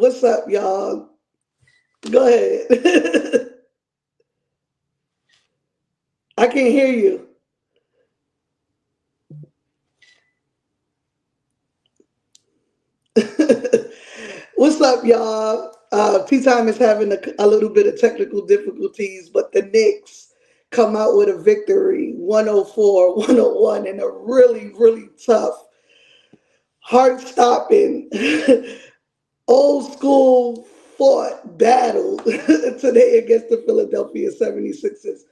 What's up, y'all? Go ahead. I can't hear you. What's up, y'all? Tea Time is having a little bit of technical difficulties, but the Knicks come out with a victory 104-101 in a really, really tough, heart stopping, old school fought battle today against the Philadelphia 76ers.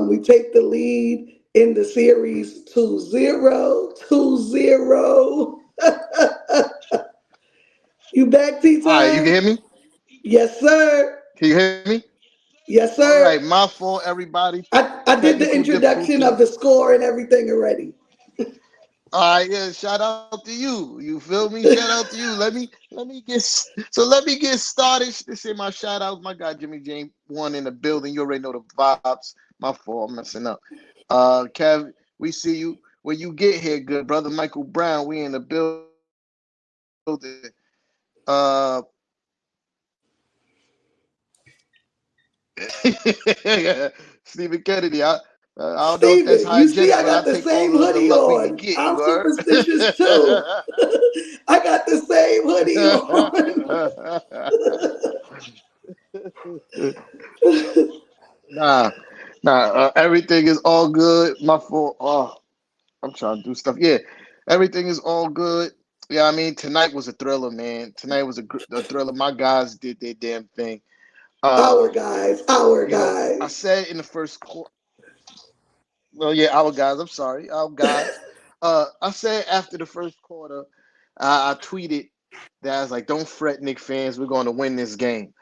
We take the lead in the series 2-0, 2-0. You back, Tea All right, you can Time? hear me? Yes, sir. Can you hear me? Yes, All right, sir. my fault, everybody. I did the Technical introduction of difficulties. the score and everything already. All right, yeah. Shout out to you. You feel me? Shout out to you. Let me get started. This is my shout out. My guy Jimmy James one in the building. You already know the vibes. My fault, I'm messing up. Kev, we see you when you get here, good brother. Michael Brown, we in the building. Uh, Stephen Kennedy. I don't know if that's Steven, you see hygienic, I but I got the take same all of the hoodie luck we can on. get. I'm You heard? superstitious too. I got the same hoodie on. nah, everything is all good. My fault. Oh, I'm trying to do stuff. Yeah, everything is all good. Yeah, I mean, tonight was a thriller, man. Tonight was a thriller. My guys did their damn thing. Our Uh, guys, our I guys. said in the first quarter. Well, yeah, our guys. I'm sorry, our guys. I said after the first quarter, I tweeted that I was like, "Don't fret, Knicks fans. We're going to win this game."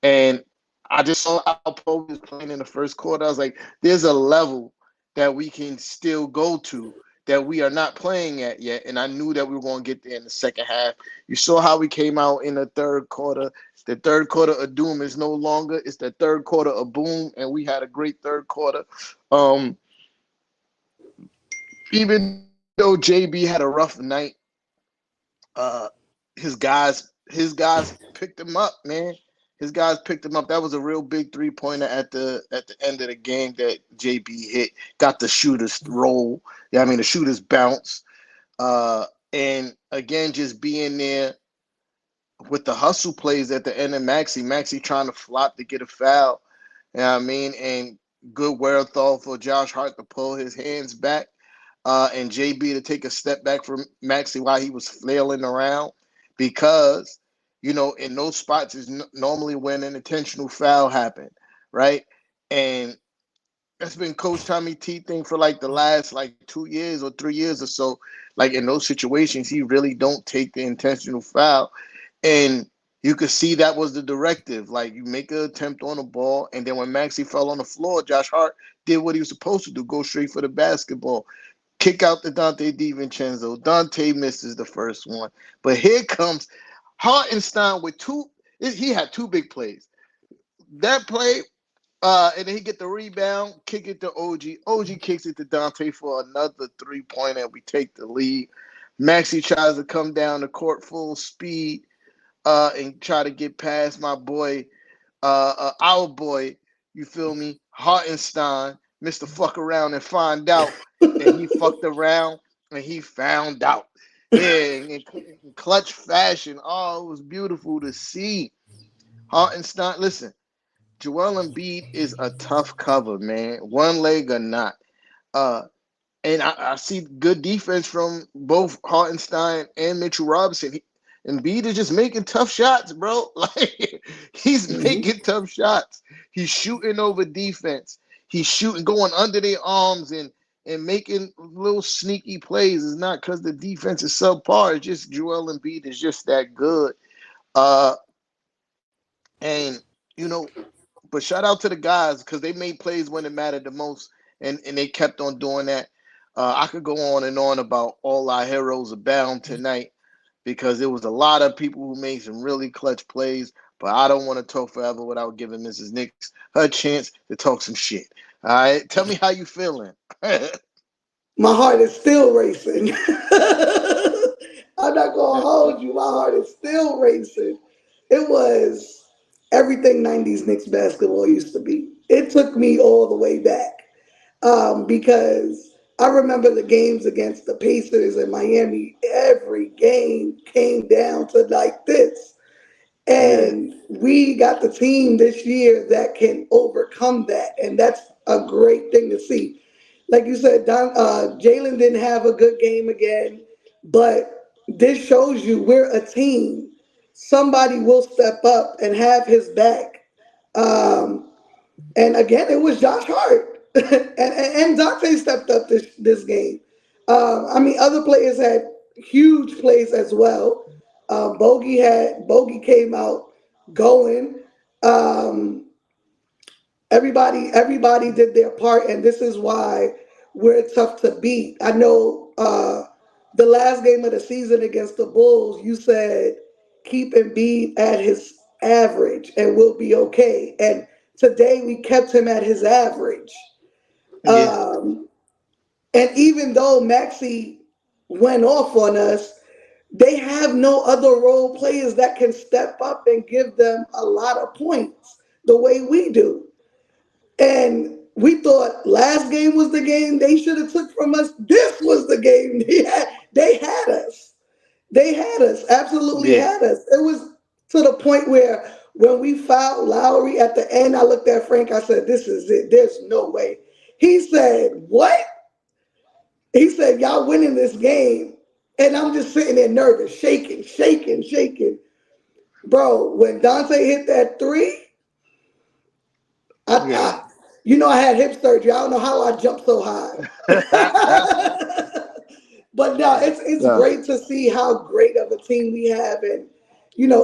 And I just saw how Poe was playing in the first quarter. I was like, "There's a level that we can still go to that we are not playing at yet." And I knew that we were going to get there in the second half. You saw how we came out in the third quarter. The third quarter of doom is no longer. It's the third quarter of boom, and we had a great third quarter. Um, Even though JB had a rough night, uh, his guys picked him up, man. His guys picked him up. That was a real big 3-pointer at the end of the game that JB hit. Got the shooters roll. Yeah, I mean the shooters bounce. And again, just being there with the hustle plays at the end of Maxi. Maxi trying to flop to get a foul. You know what I mean? And good wherewithal for Josh Hart to pull his hands back, and JB to take a step back from Maxi while he was flailing around, because in those spots is normally when an intentional foul happened, right? And that's been Coach Tommy T thing for like the last like 2 years or 3 years or so. Like in those situations, he really don't take the intentional foul, and you could see that was the directive. Like you make an attempt on the ball, and then when Maxi fell on the floor, Josh Hart did what he was supposed to do: go straight for the basketball, kick out to Dante DiVincenzo. Dante misses the first one, but here comes Hartenstein with two. He had two big plays. That play, and then he get the rebound, kick it to OG. OG kicks it to Dante for another 3-pointer, and we take the lead. Maxi tries to come down the court full speed, and try to get past my boy, our boy, you feel me, Hartenstein, Mr. Fuck around and find out, and he fucked around and he found out. Yeah, in clutch fashion. Oh, it was beautiful to see. Hartenstein, listen, Joel Embiid is a tough cover, man. One leg or not. Uh, and I see good defense from both Hartenstein and Mitchell Robinson. Embiid is just making tough shots, bro. Like he's Mhm. making tough shots. He's shooting over defense. He's shooting, going under their arms and making little sneaky plays. It's not because the defense is subpar. It's just Joel Embiid is just that good. Uh, and you know, but shout out to the guys because they made plays when it mattered the most, and they kept on doing that. I could go on and on about all our heroes abound tonight because there was a lot of people who made some really clutch plays. But I don't want to talk forever without giving Mrs. Nix her chance to talk some shit. All right, tell me how you feeling. My heart is still racing. I'm not gonna hold you. My heart is still racing. It was everything 90s Knicks basketball used to be. It took me all the way back because I remember the games against the Pacers in Miami. Every game came down to like this. Yeah, And we got the team this year that can overcome that. And that's a great thing to see. Like you said, Jalen didn't have a good game again, but this shows you we're a team. Somebody will step up and have his back. Um, and again, it was Josh Hart, and Dante stepped up this game. I mean, other players had huge plays as well. Bogey came out going. Um, everybody did their part, and this is why we're tough to beat. I know the last game of the season against the Bulls, you said keep Embiid at his average, and we'll be okay. And today we kept him at his average. yeah, Um, and even though Maxi went off on us, they have no other role players that can step up and give them a lot of points the way we do. And we thought last game was the game they should have took from us. This was the game they had us. They had us, absolutely yeah. had us. It was to the point where when we fouled Lowry at the end, I looked at Frank. I said, "This is it. There's no way." He said, "What?" He said, "Y'all winning this game," and I'm just sitting there nervous, shaking, shaking, shaking. Bro, when Dante hit that three, Yeah. I I had hip surgery. I don't know how I jumped so high. But no, it's No, great to see how great of a team we have, and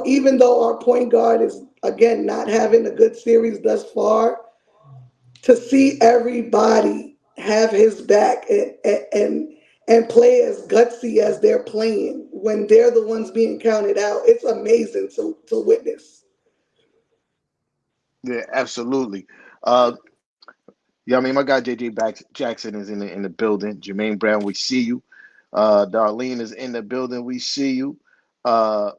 even though our point guard is again not having a good series thus far, to see everybody have his back and play as gutsy as they're playing when they're the ones being counted out, it's amazing to witness. yeah, absolutely. Uh, yeah, I mean, my guy Jackson is in the building. Jermaine Brown, we see you. Darlene is in the building. We see you. Uh,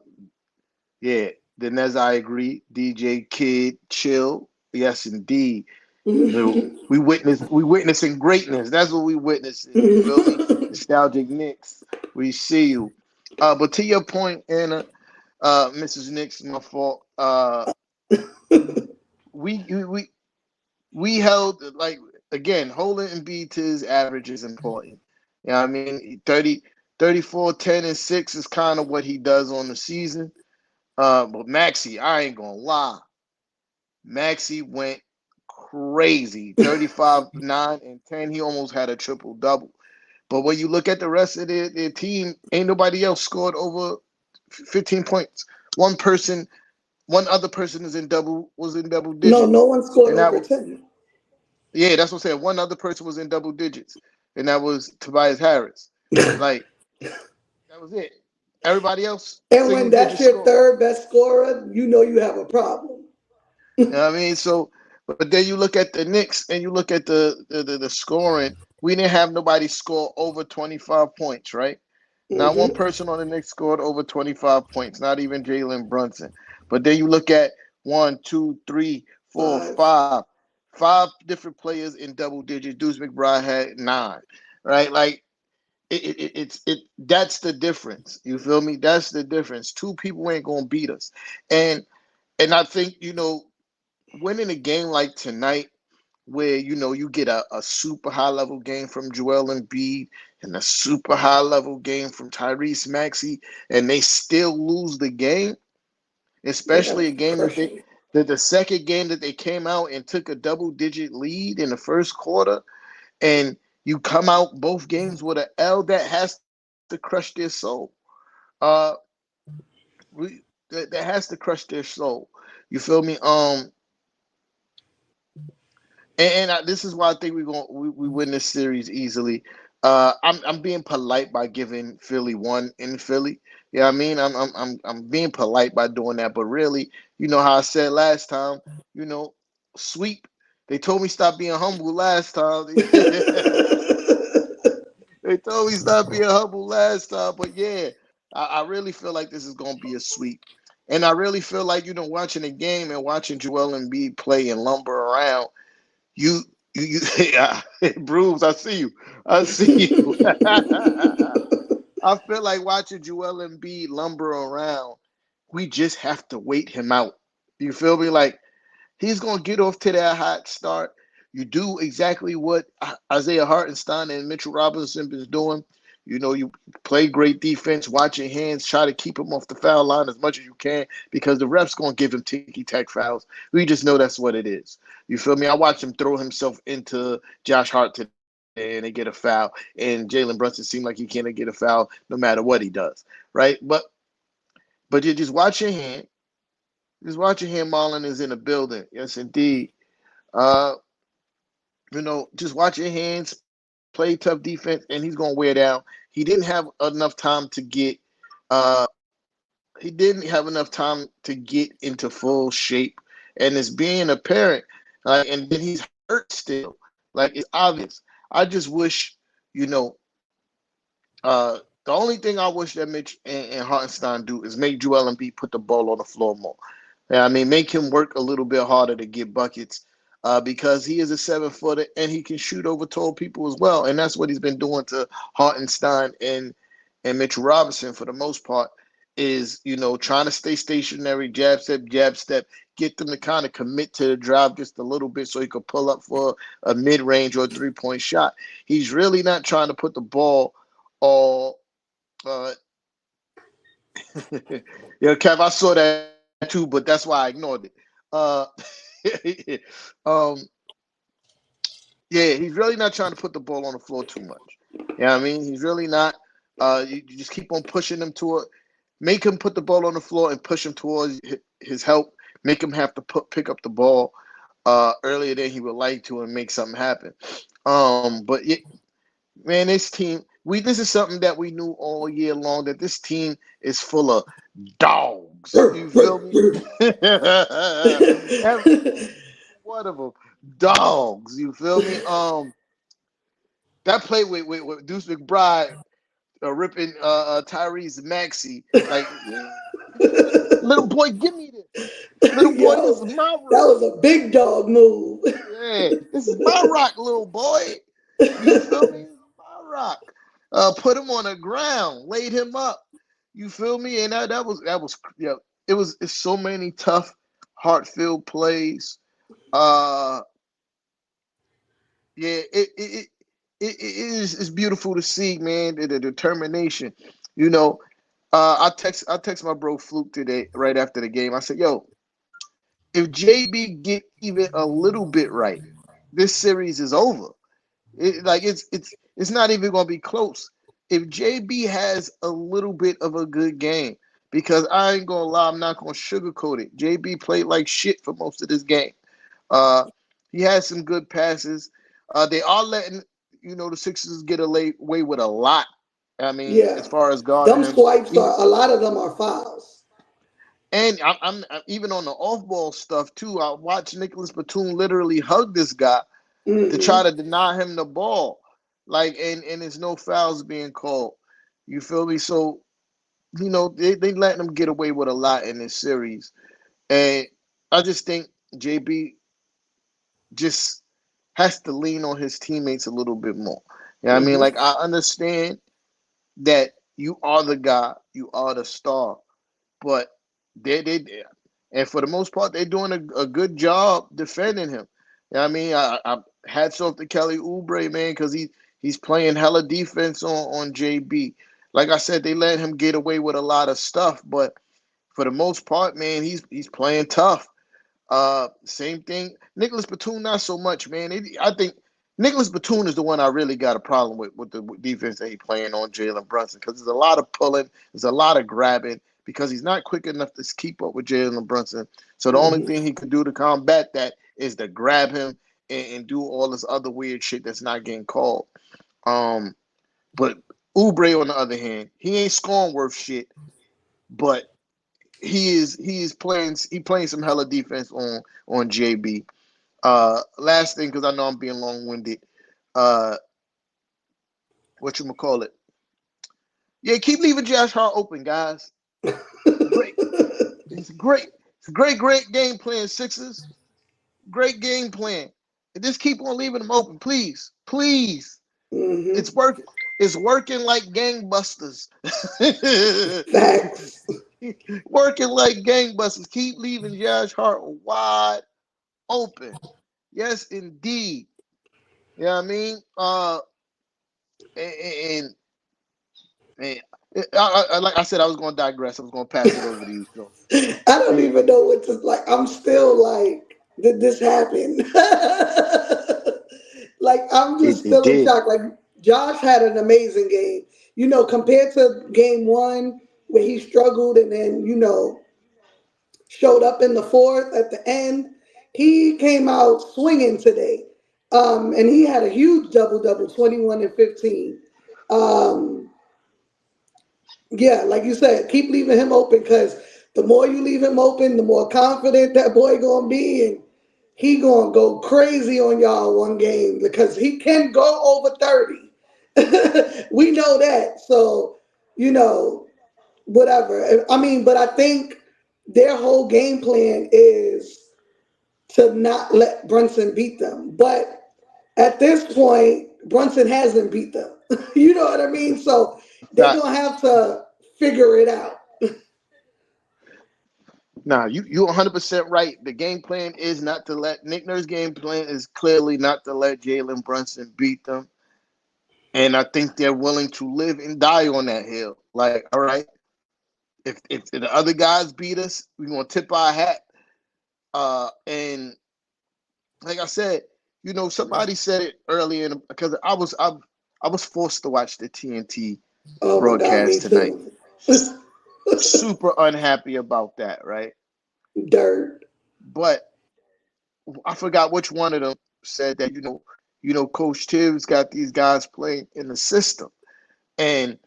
yeah. Then as I agree, DJ Kid, chill. Yes, indeed. We witnessing greatness. That's what we witnessing. You feel me? Nostalgic Knicks. We see you. But to your point, Anna, Mrs. Knicks, my fault. We we we we held like again holding Embiid to his average is important. You know what I mean? 34, 10, and 6 is kind of what he does on the season. But Maxi, I ain't gonna lie. Maxi went crazy. 35, 9, and 10. He almost had a triple double. But when you look at the rest of their team, ain't nobody else scored over 15 points. One person, one other person was in double No, no digits. one scored And that over was 10. yeah, that's what I'm saying. One other person was in double digits. And that was Tobias Harris. Like that was it. Everybody else, And single when that's digit your score. third best scorer, you know you have a problem. You know what I mean? So, but then you look at the Knicks and you look at the scoring. We didn't have nobody score over 25 points, right? Not one Hmm. person on the Knicks scored over 25 points, not even Jalen Brunson. But then you look at one, two, three, four, Five. five different players in double digits. Deuce McBride had nine, right? Like that's the difference. You feel me? That's the difference. Two people ain't gonna beat us. And and I think, winning a game like tonight, where you get a super high level game from Joel Embiid and a super high level game from Tyrese Maxey, and they still lose the game, Yeah, that especially was a game that crushing. the second game that they came out and took a double digit lead in the first quarter, and you come out both games with an L, that has to crush their soul. Uh, we that has to crush their soul. You feel me? This is why I think we win this series easily. I'm being polite by giving Philly one in Philly. Yeah, I mean I'm being polite by doing that, but really, how I said last time, you know, sweep. They told me stop being humble last time. They told me stop being humble last time, but yeah, I really feel like this is gonna be a sweep. And I really feel like, watching the game and watching Joel Embiid play and lumber around, you yeah, Bruce, I see you. I see you. I feel like watching Joel Embiid lumber around, we just have to wait him out. You feel me? Like, he's going to get off to that hot start. You do exactly what Isaiah Hartenstein and Mitchell Robinson is doing. You play great defense, watch your hands, try to keep him off the foul line as much as you can because the ref's going to give him ticky-tack fouls. We just know that's what it is. You feel me? I watched him throw himself into Josh Hart today and they get a foul, and Jalen Brunson seemed like he can't get a foul no matter what he does, right? But you just watch your hand. Just watch your hand. Marlon is in the building. Yes, indeed. Uh, just watch your hands, play tough defense, and he's gonna wear down. He didn't have enough time to get uh he didn't have enough time to get into full shape. And it's being apparent. And then he's hurt still. Like, it's obvious. I just wish, you know, the only thing I wish that Mitch and Hartenstein do is make Joel Embiid put the ball on the floor more. Yeah, I mean, make him work a little bit harder to get buckets because he is a 7-footer and he can shoot over tall people as well. And that's what he's been doing to Hartenstein and Mitchell Robinson for the most part is, trying to stay stationary, jab step, get them to kind of commit to the drive just a little bit so he could pull up for a mid-range or a three-point shot. He's really not trying to put the ball all uh, yeah, Kev, I saw that too, but that's why I ignored it. Uh, um, yeah, he's really not trying to put the ball on the floor too much. Yeah, I mean, he's really not. You just keep on pushing him to it. Make him put the ball on the floor and push him towards his help. Make him have to pick up the ball earlier than he would like to and make something happen. But man, this team, this is something that we knew all year long that this team is full of dogs. You feel me? Every one of them, dogs. You feel me? That play with Deuce McBride ripping Tyrese Maxey, like, little boy, give me this. Little boy, this Yo, is my that rock. was a big dog move. Yeah, this is my rock, little boy. You feel me? My rock. Put him on the ground, laid him up. You feel me? And that was it's so many tough, heart-filled plays. Uh, yeah, it's beautiful to see, man. The determination. You know, I text my bro Fluke today right after the game. I said, "Yo, if JB get even a little bit right, this series is over. It's not even gonna be close. If JB has a little bit of a good game, because I ain't gonna lie, I'm not gonna sugarcoat it. JB played like shit for most of this game. Uh, he had some good passes. They are letting the Sixers get away with a lot. I mean, Yeah, as far as guarding them him, swipes even are a lot of them are fouls. and I'm even on the off ball stuff too. I watched Nicholas Batum literally hug this guy to try Hmm. to deny him the ball. Like, and there's no fouls being called. You feel me? So, they letting them get away with a lot in this series. And I just think JB just has to lean on his teammates a little bit more. You know what I mean? Hmm. Like, I understand that you are the guy, you are the star, but they and for the most part they're doing a good job defending him. You know what I mean? I hats off to Kelly Oubre, man, because he's playing hella defense on JB. Like I said, they let him get away with a lot of stuff, but for the most part, man, he's playing tough. Same thing. Nicholas Batum, not so much, man. I think Nicholas Batum is the one I really got a problem with the defense that he's playing on Jalen Brunson because there's a lot of pulling, there's a lot of grabbing because he's not quick enough to keep up with Jalen Brunson. So the only Hmm. thing he could do to combat that is to grab him and do all this other weird shit that's not getting called. Um, but Oubre, on the other hand, he ain't scoring worth shit, but he playing some hella defense on JB. Last thing, because I know I'm being long winded. Uh, what you call it? Yeah, keep leaving Josh Hart open, guys. Great. It's a great game plan, Sixers. Great game plan. And just keep on leaving them open, please. Please. Hmm. It's work. It's working like gangbusters. Facts. Working like gangbusters. Keep leaving Josh Hart wide open. Yes, indeed. You know what I mean? And, and like I said, I was going to digress. I was going to pass it over to you. So I don't yeah, even know what to like. I'm still like, did this happen? Like, I'm just it still in did. shock. Like, Josh had an amazing game. Compared to game one, where he struggled and then, showed up in the fourth at the end, he came out swinging today. And he had a huge double double, 21 and 15. Um, yeah, like you said, keep leaving him open because the more you leave him open, the more confident that boy gonna be, and he gonna go crazy on y'all one game because he can go over 30. We know that. So, you know, whatever. I mean, but I think their whole game plan is to not let Brunson beat them. But at this point, Brunson hasn't beat them. You know what I mean? So they're Not gonna have to figure it out. Nah, you 100% right. The game plan is not to let Nick Nurse's game plan is clearly not to let Jalen Brunson beat them, and I think they're willing to live and die on that hill. Like, all right, if the other guys beat us, we're gonna tip our hat. And like I said, somebody said it earlier because I was forced to watch the TNT Oh my God, me broadcast tonight. too. Super unhappy about that, right? Dirt. But I forgot which one of them said that Coach Tibbs got these guys playing in the system, and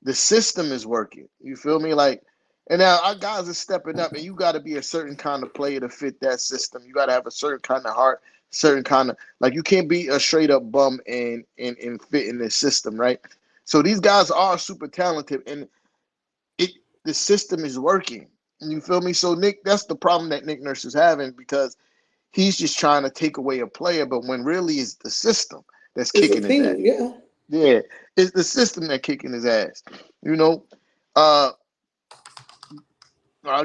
the system is working. You feel me? Like, and now our guys are stepping up, and you got to be a certain kind of player to fit that system. You got to have a certain kind of heart, certain kind of like you can't be a straight up bum and fit in this system, right? So these guys are super talented, and it the system is working. You feel me? So Nick, that's the problem that Nick Nurse is having because he's just trying to take away a player, but when really it's the system that's It's a kicking his ass. team, yeah. Yeah, it's the system that kicking his ass. You know, uh,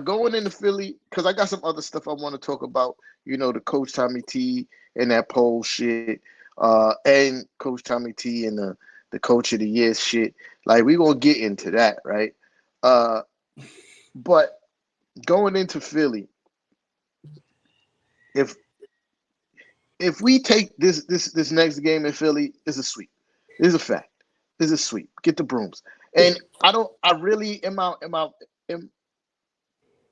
going into Philly because I got some other stuff I want to talk about. The Coach Tommy T and that poll shit, and Coach Tommy T and the Coach of the Year shit. Like we gonna get into that, right? Uh, but going into Philly, if if we take this next game in Philly, is a sweep. It's a fact. It's a sweep. Get the brooms. And I don't. I really in,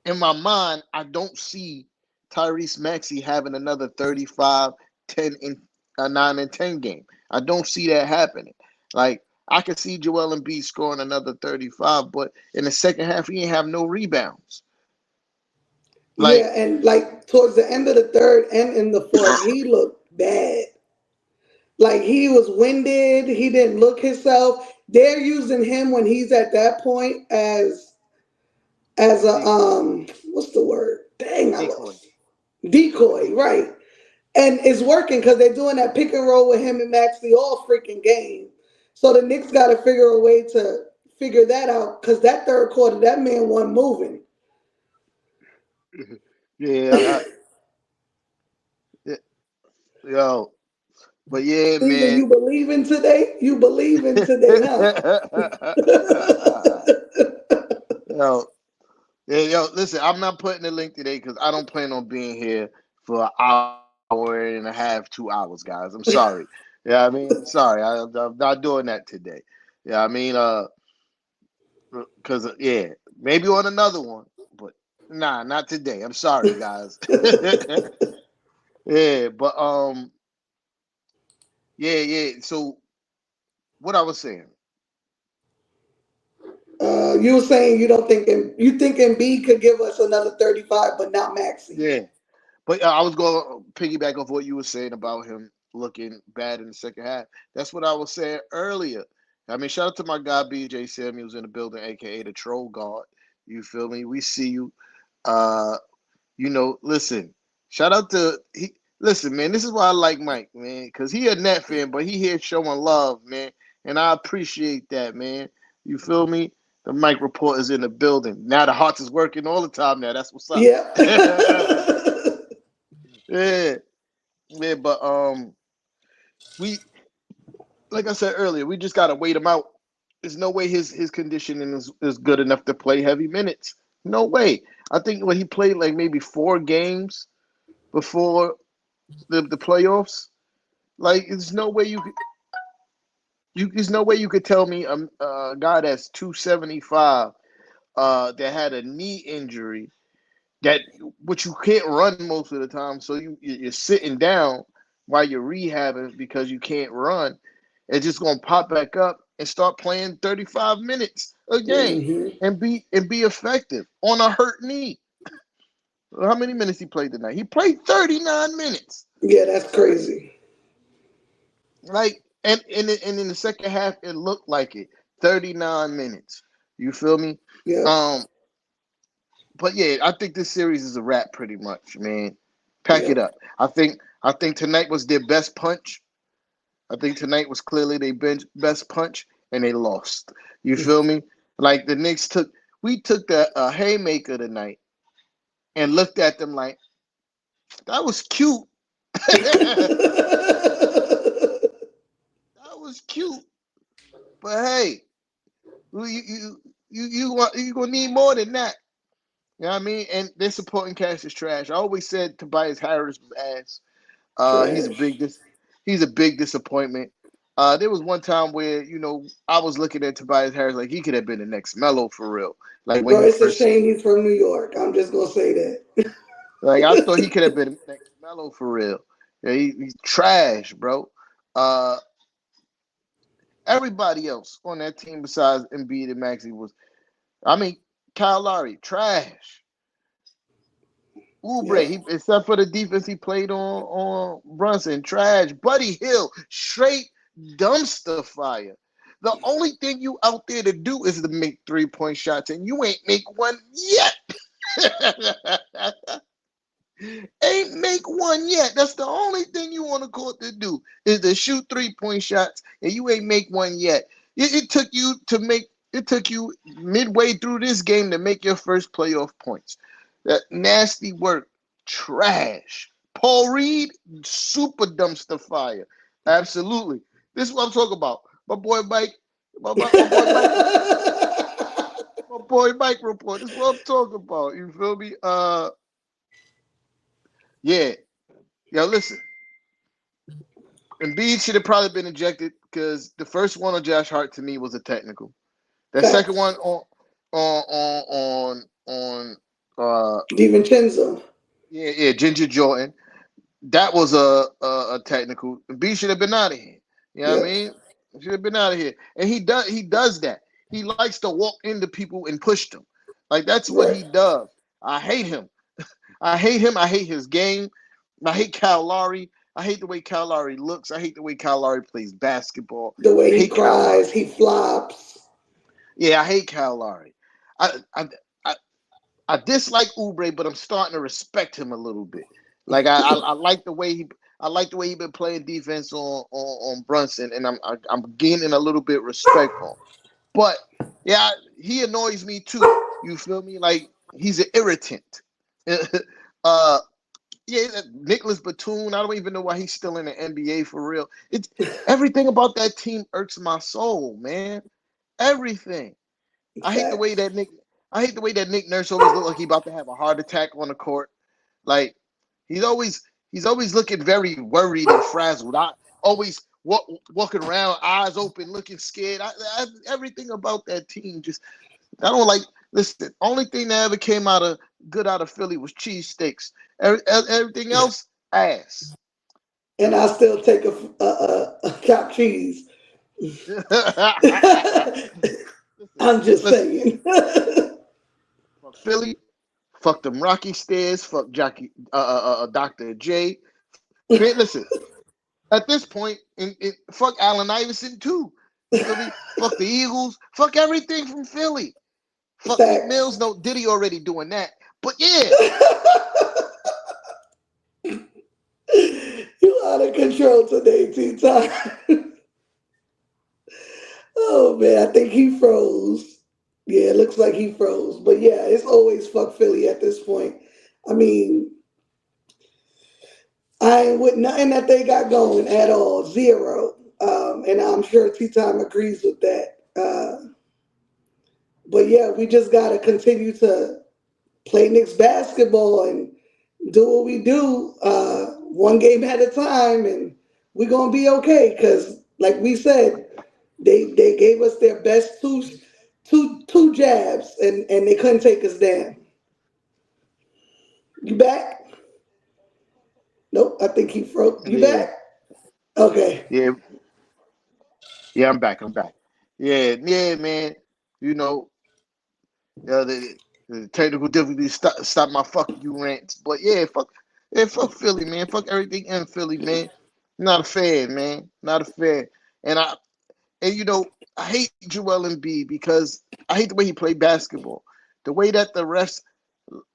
in my mind, I don't see Tyrese Maxey having another 35, 10, and 9 and 10 game. I don't see that happening. Like I can see Joel Embiid scoring another 35, but in the second half, he ain't have no rebounds. Like Yeah, and like towards the end of the third and in the fourth, he looked bad. Like he was winded. He didn't look himself. They're using him when he's at that point as a what's the word? Dang, I decoy. lost. Decoy, right? And it's working because they're doing that pick and roll with him and Maxey all freaking game. So the Knicks got to figure a way to figure that out because that third quarter, that man wasn't moving. Yeah, yeah, yo, but yeah, Steven, man. you believe in today? You believe in today, huh? yo, yo, listen, I'm not putting the link today because I don't plan on being here for an hour and a half, 2 hours, guys. I'm sorry. Yeah, I mean, sorry, I'm not doing that today. Yeah, I mean, because yeah, maybe on another one, but nah, not today. I'm sorry, guys. Yeah, but yeah, yeah. So what I was saying, You were saying you think Embiid could give us another 35, but not Maxi. yeah. But I was going to piggyback off what you were saying about him looking bad in the second half. That's what I was saying earlier. I mean, shout out to my guy BJ Samuels in the building, aka the Troll God. You feel me? We see you. Uh, listen, shout out to he. Listen, man, this is why I like Mike, man, because he a net fan, but he here showing love, man, and I appreciate that, man. You feel me? The Mike report is in the building now. The hearts is working all the time now. That's what's up. Yeah. Yeah, yeah, but we like I said earlier, we just gotta wait him out. There's no way his conditioning is good enough to play heavy minutes. No way. I think when he played like maybe 4 games before the playoffs, like there's no way there's no way you could tell me a guy that's 275 that had a knee injury that which you can't run most of the time, so you're sitting down while you're rehabbing because you can't run. It's just gonna pop back up and start playing 35 minutes a game Hmm. and be effective on a hurt knee. How many minutes he played tonight? He played 39 minutes. Yeah, that's crazy. Like and in the second half it looked like it. 39 minutes. You feel me? Yeah. Um but yeah, I think this series is a wrap pretty much, man. Pack Yeah. it up. I think tonight was their best punch. I think tonight was clearly their best punch, and they lost. You feel me? Like the Knicks we took the haymaker tonight and looked at them like that was cute. That was cute, but hey, you gonna need more than that. You know what I mean? And their supporting cast is trash. I always said Tobias Harris was ass. He's a Trash. big disappointment. There was one time where I was looking at Tobias Harris like he could have been the next Melo for real. Like when Bro, he it's a first, shame he's from New York. I'm just gonna say that. like I thought he could have been the next Melo for real. Yeah, he's trash, bro. Uh, Everybody else on that team besides Embiid and Maxey I mean, Kyle Lowry, trash. Oubre, Yeah. except for the defense he played on Brunson, trash. Buddy Hill, straight dumpster fire. The only thing you out there to do is to make 3-point shots, and you ain't make one yet. Ain't make one yet. That's the only thing you want to court to do is to shoot 3-point shots, and you ain't make one yet. It took you to make. It took you midway through this game to make your first playoff points. That nasty work, trash. Paul Reed, super dumpster fire. Absolutely. This is what I'm talking about. My boy Mike, my boy Mike report. This is what I'm talking about. You feel me? Yeah. Yo, listen. Embiid should have probably been ejected because the first one on Josh Hart to me was a technical. The second Facts. one on DiVincenzo. yeah Ginger Jordan, that was a technical. Embiid should have been out of here. You know what I Yep. mean? Should have been out of here. And he does that. He likes to walk into people and push them. Like that's what Right. he does. I hate him. I hate him. I hate his game. I hate Kyle Lowry. I hate the way Kyle Lowry looks. I hate the way Kyle Lowry plays basketball. The I way he hate Kyle cries, Lowry. he flops. Yeah, I hate Kyle Lowry. I I I, I dislike Oubre, but I'm starting to respect him a little bit. Like I like the way he been playing defense on Brunson, and I'm gaining a little bit respect for him. But yeah, he annoys me too. You feel me? Like he's an irritant. uh, yeah, Nicholas Batum. I don't even know why he's still in the NBA for real. It's everything about that team irks my soul, man. Everything. I hate the way Facts. that Nick. I hate the way that Nick Nurse always look like he about to have a heart attack on the court. Like he's always he's always looking very worried and frazzled. I always walking around, eyes open, looking scared. Everything about that team just I don't like. Listen, only thing that ever came out of Philly was cheesesteaks. Everything else, ass. And I still take a cap cheese. listen, I'm just listen. saying. Fuck Philly. Fuck them Rocky Stairs. Fuck Dr. J. Listen, at this point, fuck Allen Iverson too. You feel me? Fuck the Eagles. Fuck everything from Philly. Fuck Facts. McMills. No, Diddy already doing that. But yeah, You out of control today, T-Time. Oh man, I think he froze. Yeah, it looks like he froze. But yeah, it's always fuck Philly at this point. I mean, I ain't with nothing that they got going at all. Zero. And I'm sure T Time agrees with that. But yeah, we just gotta continue to play Knicks basketball and do what we do, one game at a time, and we're gonna be okay. Cause like we said, they gave us their best two jabs, and they couldn't take us down. You back? Nope. I think he froze. You yeah, back? Okay. yeah, yeah. I'm back. I'm back. Yeah, yeah, man. You know, the technical difficulties stop my fuck you rants. But yeah, fuck Philly, man. Fuck everything in Philly, man. Not a fan, man. Not a fan. And I hate Joel Embiid because I hate the way he played basketball. The way that the refs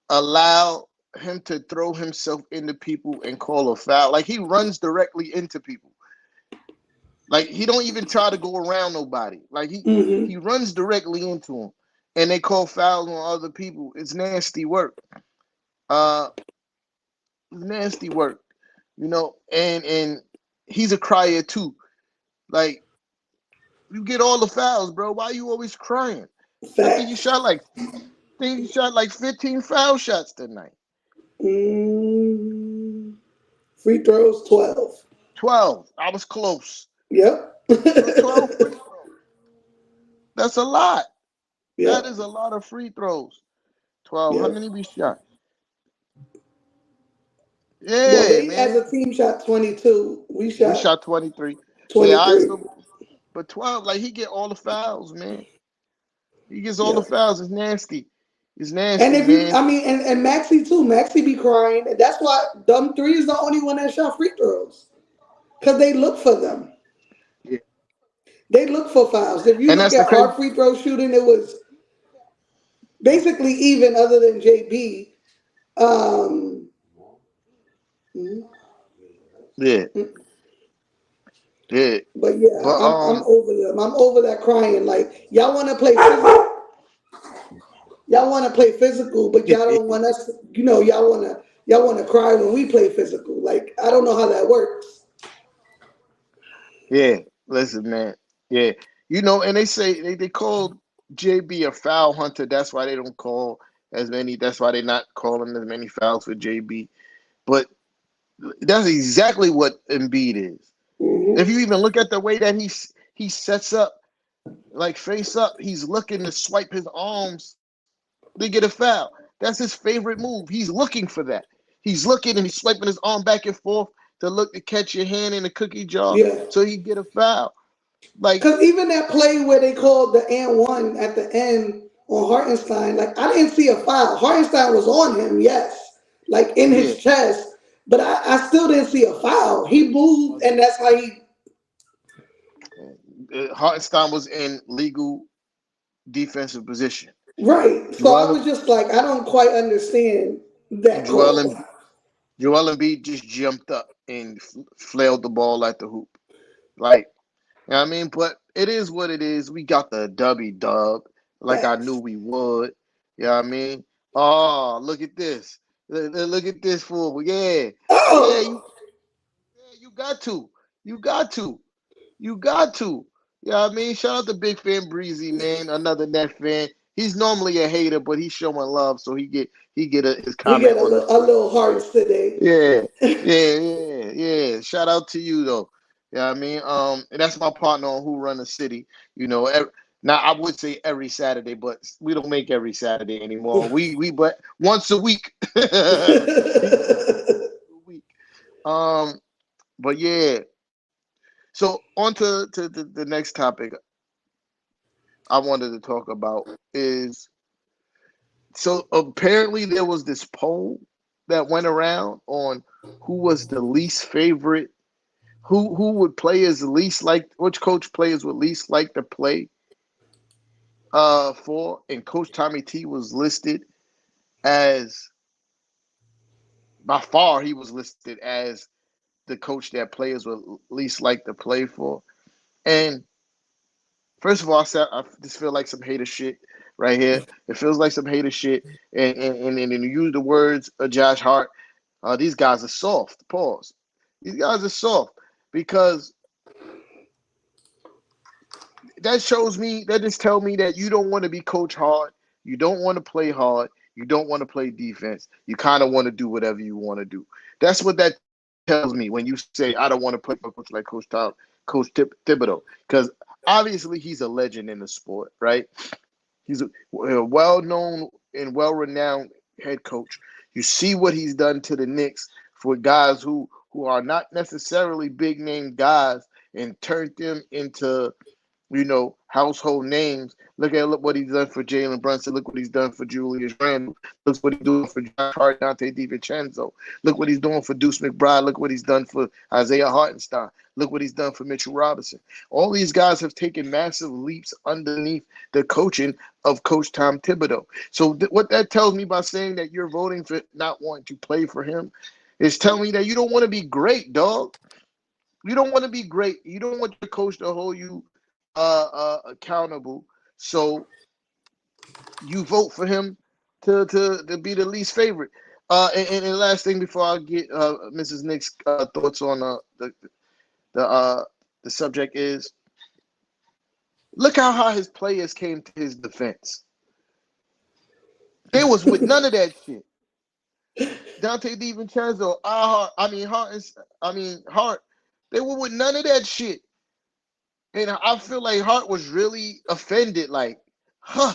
allow him to throw himself into people and call a foul. Like he runs directly into people. Like he don't even try to go around nobody. Like he Mm-hmm. runs directly into them, and they call fouls on other people. It's nasty work. Uh, nasty work. And he's a crier too. Like you get all the fouls, bro. Why are you always crying? I think Facts. he shot like 15 foul shots tonight. Mm, free throws 12. 12. I was close. Yep. 12 free throws. That's a lot. That Yep. is a lot of free throws. 12. How Yep. many we shot? Well, Yeah, they as man. a team shot 22. We We shot shot 23. Yeah, I 23. still but 12, like he get all the fouls, man. He gets all the Yep. fouls. It's nasty. It's And nasty, if you, man. I mean, and Maxi too. Maxi be crying. That's why them three is the only one that shot free throws because they look for them. Yeah. They look for fouls. If you And look that's the at our crazy. free throw shooting, it was basically even, other than JB. Um, mm, Yeah. mm. Yeah. But yeah, But I'm over them. I'm over that crying. Like y'all want to play physical. Y'all want to play physical, but y'all don't want us. Y'all want to cry when we play physical. Like I don't know how that works. yeah, listen, man. Yeah. And they say they called JB a foul hunter. That's why they don't call as many. That's why they're not calling as many fouls for JB. But that's exactly what Embiid is. If Hmm. you even look at the way that he sets up, like face up, he's looking to swipe his arms to get a foul. That's his favorite move. He's looking for that. He's looking and he's swiping his arm back and forth to look to catch your hand in the cookie jar Yeah, so he get a foul. Like, because even that play where they called the and one at the end on Hartenstein, like I didn't see a foul. Hartenstein was on him, yes, like in yeah, his chest, but I still didn't see a foul. He moved, and that's how he. Hartenstein was in legal defensive position. Right. So I Joel, was just like, I don't quite understand that Joel, call. and Joel Embiid just jumped up and flailed the ball at the hoop. Like, you know what I mean? But it is what it is. We got the dub, like I knew Facts. we would. You know what I mean? Oh, look at this. Look at this fool. Yeah. Yeah, Oh, you got to. You got to. You got to. You know what I mean? Shout out to Big Fan Breezy, man. Another net fan. He's normally a hater, but he's showing love, so he get his he comment get on the a screen. little hearts today. Yeah, yeah. Shout out to you though. Yeah, I mean, and that's my partner on Who Run the City. Now I would say every Saturday, but we don't make every Saturday anymore. We but once a week. He makes it once a week. Um, but yeah. So on to the next topic I wanted to talk about is so apparently there was this poll that went around on who was the least favorite who would players least like which coach players would least like to play for and Coach Tommy T was listed as by far he was listed as the coach that players would least like to play for. And first of all, I just feel like some hater shit right here. It feels like some hater shit. And you use the words of Josh Hart. These guys are soft. Pause. These guys are soft because that just tell me that you don't want to be coach hard. You don't want to play hard. You don't want to play defense. You kind of want to do whatever you want to do. That's what that tells me when you say I don't want to play for a coach like Thibodeau, because obviously he's a legend in the sport, right? He's a well-known and well-renowned head coach. You see what he's done to the Knicks for guys who are not necessarily big-name guys and turned them into household names. Look what he's done for Jalen Brunson. Look what he's done for Julius Randle. Look what he's doing for Josh Hart, Dante DiVincenzo. Look what he's doing for Deuce McBride. Look what he's done for Isaiah Hartenstein. Look what he's done for Mitchell Robinson. All these guys have taken massive leaps underneath the coaching of Coach Tom Thibodeau. So what that tells me by saying that you're voting for not wanting to play for him is telling me that you don't want to be great, dog. You don't want to be great. You don't want your coach to hold you accountable. So you vote for him to be the least favorite. And the last thing before I get Mrs. Nick's thoughts on the subject is, look how his players came to his defense. They was with none of that shit. Dante DiVincenzo, Hart. They were with none of that shit. And I feel like Hart was really offended. Like, how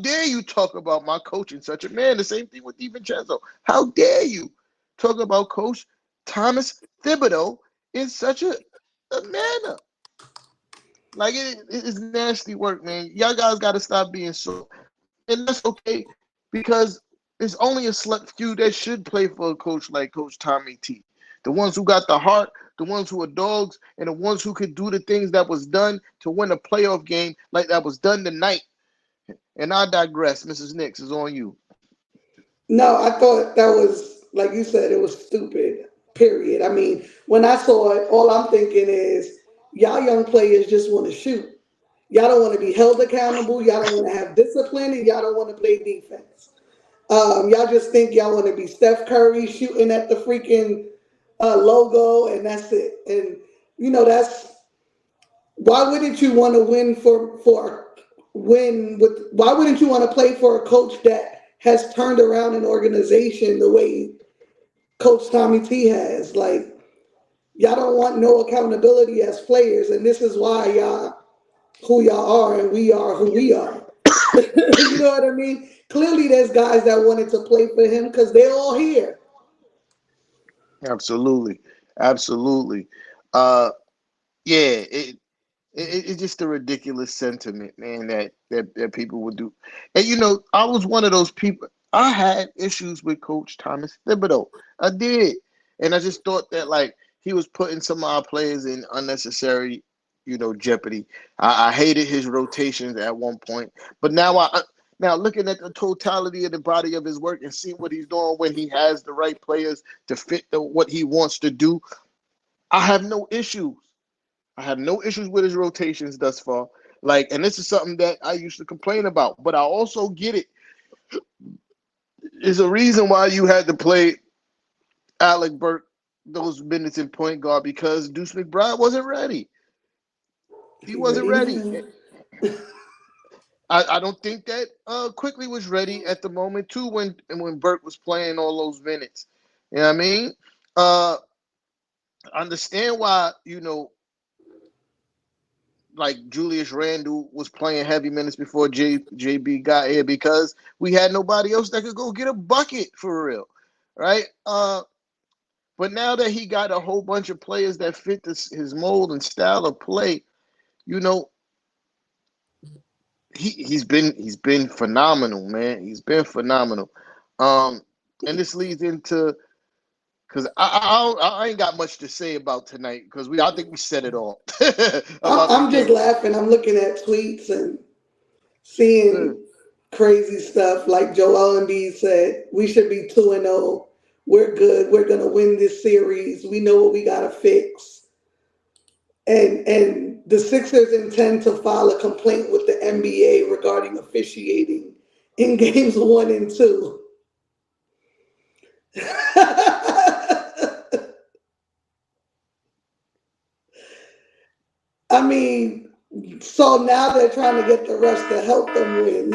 dare you talk about my coach in such a manner? The same thing with DiVincenzo. How dare you talk about Coach Thomas Thibodeau in such a manner? Like, it's nasty work, man. Y'all guys got to stop being so. And that's okay, because there's only a select few that should play for a coach like Coach Tommy T. The ones who got the heart, the ones who are dogs, and the ones who could do the things that was done to win a playoff game like that was done tonight. And I digress. Mrs. Nix is on you. No, I thought that was, like you said, it was stupid, period. I mean, when I saw it, all I'm thinking is, y'all young players just want to shoot. Y'all don't want to be held accountable. Y'all don't want to have discipline, and y'all don't want to play defense. Y'all just think y'all want to be Steph Curry shooting at the freaking logo, and that's it. And that's, why wouldn't you want to win for win with? Why wouldn't you want to play for a coach that has turned around an organization the way Coach Tommy T has? Like, y'all don't want no accountability as players, and this is why y'all who y'all are, and we are who we are. You know what I mean? Clearly, there's guys that wanted to play for him because they're all here. Absolutely. Absolutely. Yeah, it's just a ridiculous sentiment, man, that people would do. And I was one of those people. I had issues with Coach Thomas Thibodeau. I did. And I just thought that, like, he was putting some of our players in unnecessary, jeopardy. I hated his rotations at one point. But now looking at the totality of the body of his work and seeing what he's doing when he has the right players to fit what he wants to do, I have no issues. I have no issues with his rotations thus far. Like, and this is something that I used to complain about, but I also get it. There's a reason why you had to play Alec Burke those minutes in point guard, because Deuce McBride wasn't ready. He He wasn't ready ready. now. I don't think that Quickly was ready at the moment too when Burke was playing all those minutes. You know what I mean? Understand why like Julius Randle was playing heavy minutes before JB got here, because we had nobody else that could go get a bucket for real, right? But now that he got a whole bunch of players that fit his mold and style of play, you know, he's been phenomenal, man. He's been phenomenal. And this leads into, because I ain't got much to say about tonight, because I think we said it all about the I'm just game. laughing. I'm looking at tweets and seeing crazy stuff. Like Joel Embiid said, we should be 2-0. We're good. We're gonna win this series. We know what we gotta fix. And the Sixers intend to file a complaint with the NBA regarding officiating in games 1 and 2. I mean, so now they're trying to get the refs to help them win.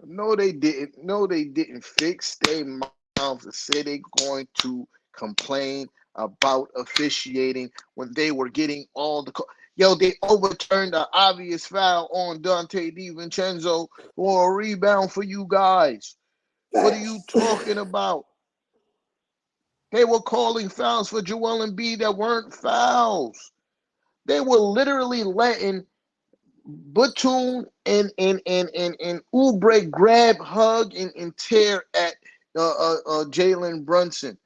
No, they didn't. No, they didn't fix their mouths and say they're going to complain about officiating when they were getting all the. Yo, they overturned an obvious foul on Dante DiVincenzo for a rebound for you guys. What are you Facts. talking about? They were calling fouls for Joel Embiid that weren't fouls. They were literally letting Batum and Oubre grab, hug, and tear at Jalen Brunson.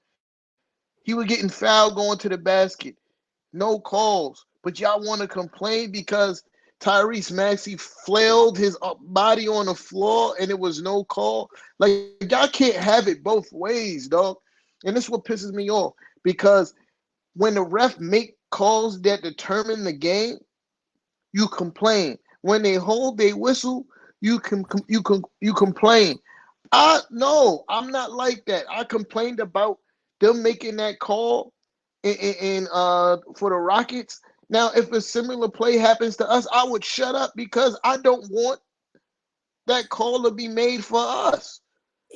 He was getting fouled going to the basket. No calls. But y'all want to complain because Tyrese Maxey flailed his body on the floor and it was no call. Like, y'all can't have it both ways, dog. And this is what pisses me off because when the ref make calls that determine the game, you complain. When they hold their whistle, you complain. I'm not like that. I complained about them making that call for the Rockets. Now, if a similar play happens to us, I would shut up because I don't want that call to be made for us.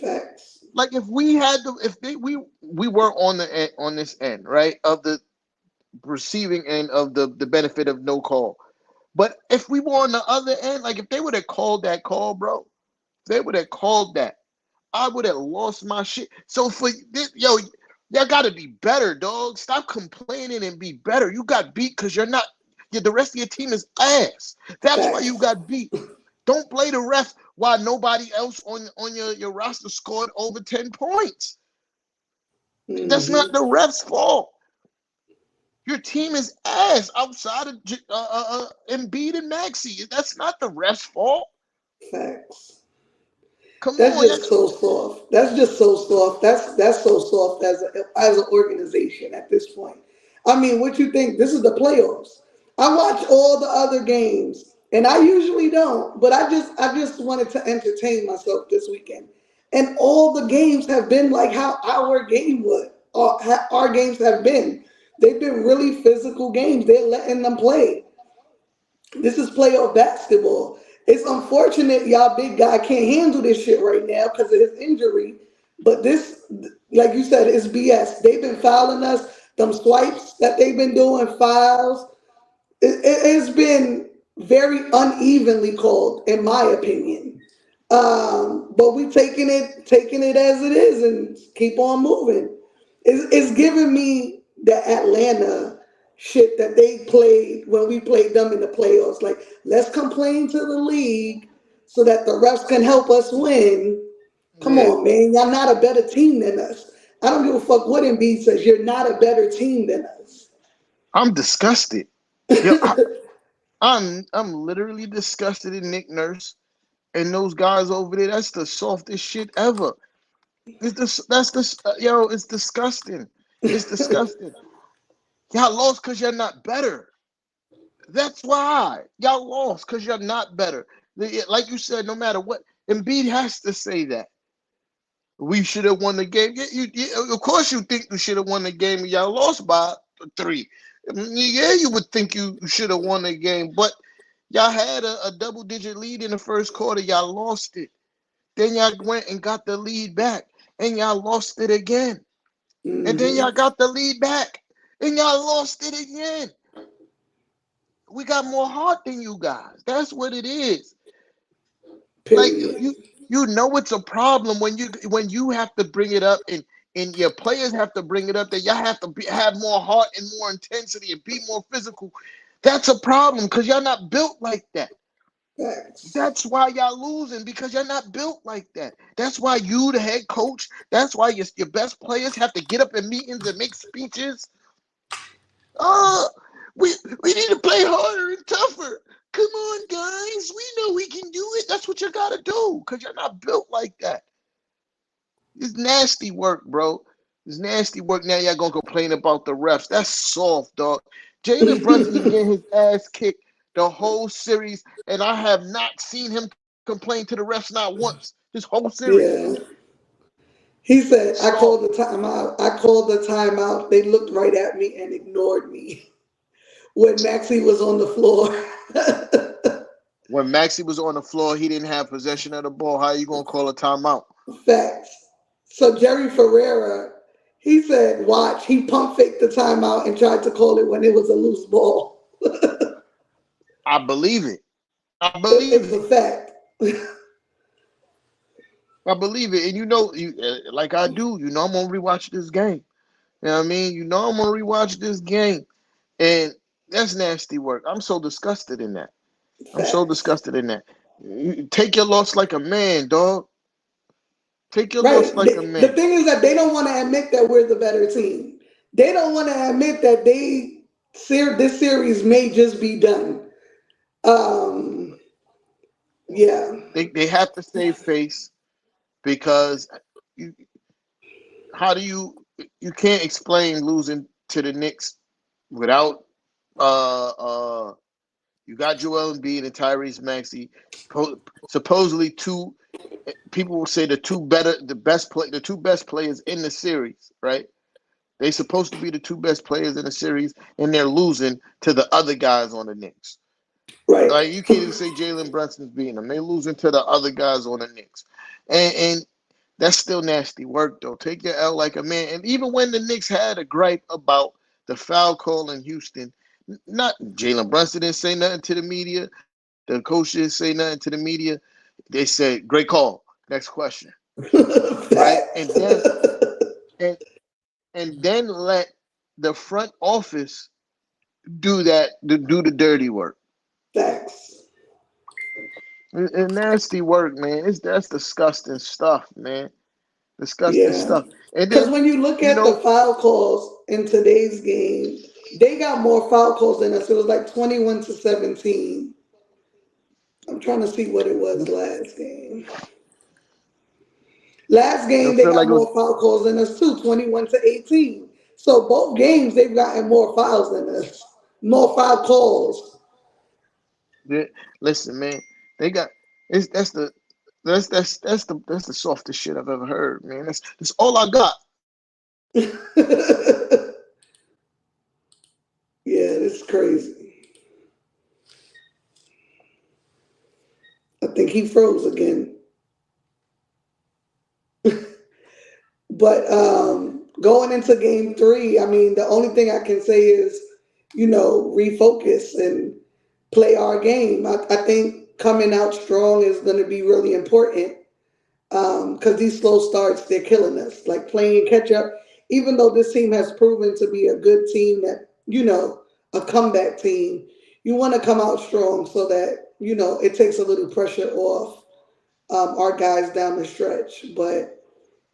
Facts. Like if we had to, if they, we were on this end, right, of the receiving end of the benefit of no call. But if we were on the other end, like if they would have called that call, bro, if they would have called that, I would have lost my shit. So for this, yo, y'all gotta be better, dog. Stop complaining and be better. You got beat because you're not. The rest of your team is ass. That's why you Facts. got beat. Don't blame the ref while nobody else on your roster scored over 10 points. That's not Hmm. the ref's fault. Your team is ass outside of Embiid and Maxey. That's not the ref's fault. Facts. Come That's on, just so soft. That's just so soft. That's so soft as an organization at this point. I mean, what you think? This is the playoffs. I watch all the other games, and I usually don't, but I just wanted to entertain myself this weekend. And all the games have been like how our game would. Our games have been. They've been really physical games. They're letting them play. This is playoff basketball. It's unfortunate y'all big guy can't handle this shit right now because of his injury. But this, like you said, is BS. They've been fouling us. Them swipes that they've been doing, fouls. It's been very unevenly called, in my opinion. But we taking it as it is, and keep on moving. It's giving me the Atlanta shit that they played when we played them in the playoffs. Like, let's complain to the league so that the refs can help us win. Come yeah, on, man. Y'all not a better team than us. I don't give a fuck what Embiid says. You're not a better team than us. I'm disgusted. Yo, I'm literally disgusted in Nick Nurse and those guys over there. That's the softest shit ever. It's disgusting. It's disgusting. Y'all lost because you're not better. That's why y'all lost because you're not better. Like you said, no matter what, Embiid has to say that we should have won the game. Of course, you think you should have won the game. And y'all lost by 3. Yeah, you would think you should have won the game, but y'all had a double-digit lead in the first quarter. Y'all lost it. Then y'all went and got the lead back, and y'all lost it again. And then y'all Hmm. got the lead back, and y'all lost it again. We got more heart than you guys. That's what it is. Like Period. you know it's a problem when you have to bring it up and your players have to bring it up that y'all have to have more heart and more intensity and be more physical. That's a problem because y'all not built like that. Facts. That's why y'all losing because you're not built like that. That's why you, the head coach, that's why your best players have to get up in meetings and make speeches. Uh, We we need to play harder and tougher. Come on, guys. We know we can do it. That's what you gotta do, because you're not built like that. It's nasty work, bro. It's nasty work. Now y'all gonna complain about the refs. That's soft, dog. Jalen Brunson been getting his ass kicked the whole series, and I have not seen him complain to the refs not once. This whole series. Yeah. He said, I called Soft. the timeout. I called the timeout. They looked right at me and ignored me when Maxie was on the floor. When Maxie was on the floor, he didn't have possession of the ball. How you gonna call a timeout? Facts. So Jerry Ferreira, he said, watch, he pump faked the timeout and tried to call it when it was a loose ball. I believe it. I believe It's it. a fact. I believe it. And like I do, I'm gonna rewatch this game. You know what I mean? I'm gonna rewatch this game. And that's nasty work. I'm so disgusted in that. I'm so Facts. disgusted in that. Take your loss like a man, dog. Take your loss Right. like a The man. thing is that they don't want to admit that we're the better team. They don't want to admit that this series may just be done. Um, yeah. They have to save face, because you, how do you can't explain losing to the Knicks without uh uh you got Joel Embiid and Tyrese Maxey, supposedly two. People will say the two best players in the series, right? They supposed to be the two best players in the series, and they're losing to the other guys on the Knicks. Right. Like, you can't even say Jalen Brunson's beating them. They losing to the other guys on the Knicks, and that's still nasty work, though. Take your L like a man. And even when the Knicks had a gripe about the foul call in Houston, not Jalen Brunson didn't say nothing to the media. The coach didn't say nothing to the media. They said, "Great call. Next question." Right? Facts. And and then let the front office do the dirty work. Facts. And nasty work, man. That's disgusting stuff, man. Disgusting Yeah. stuff. And Because then, when you look you at the know, foul calls in today's game, they got more foul calls than us. It was like 21-17. I'm trying to see what it was last game. Last I game, they feel got like it was. more foul calls than us too, 21-18. So both games, they've gotten more fouls than us, more foul calls. Yeah, listen, man. They got it's that's the softest shit I've ever heard, man. That's all I got. Yeah, it's crazy. I think he froze again. But going into game three, I mean, the only thing I can say is, refocus and play our game. I think coming out strong is going to be really important because these slow starts, they're killing us. Like playing catch up, even though this team has proven to be a good team that, a comeback team, you want to come out strong so that, it takes a little pressure off our guys down the stretch. But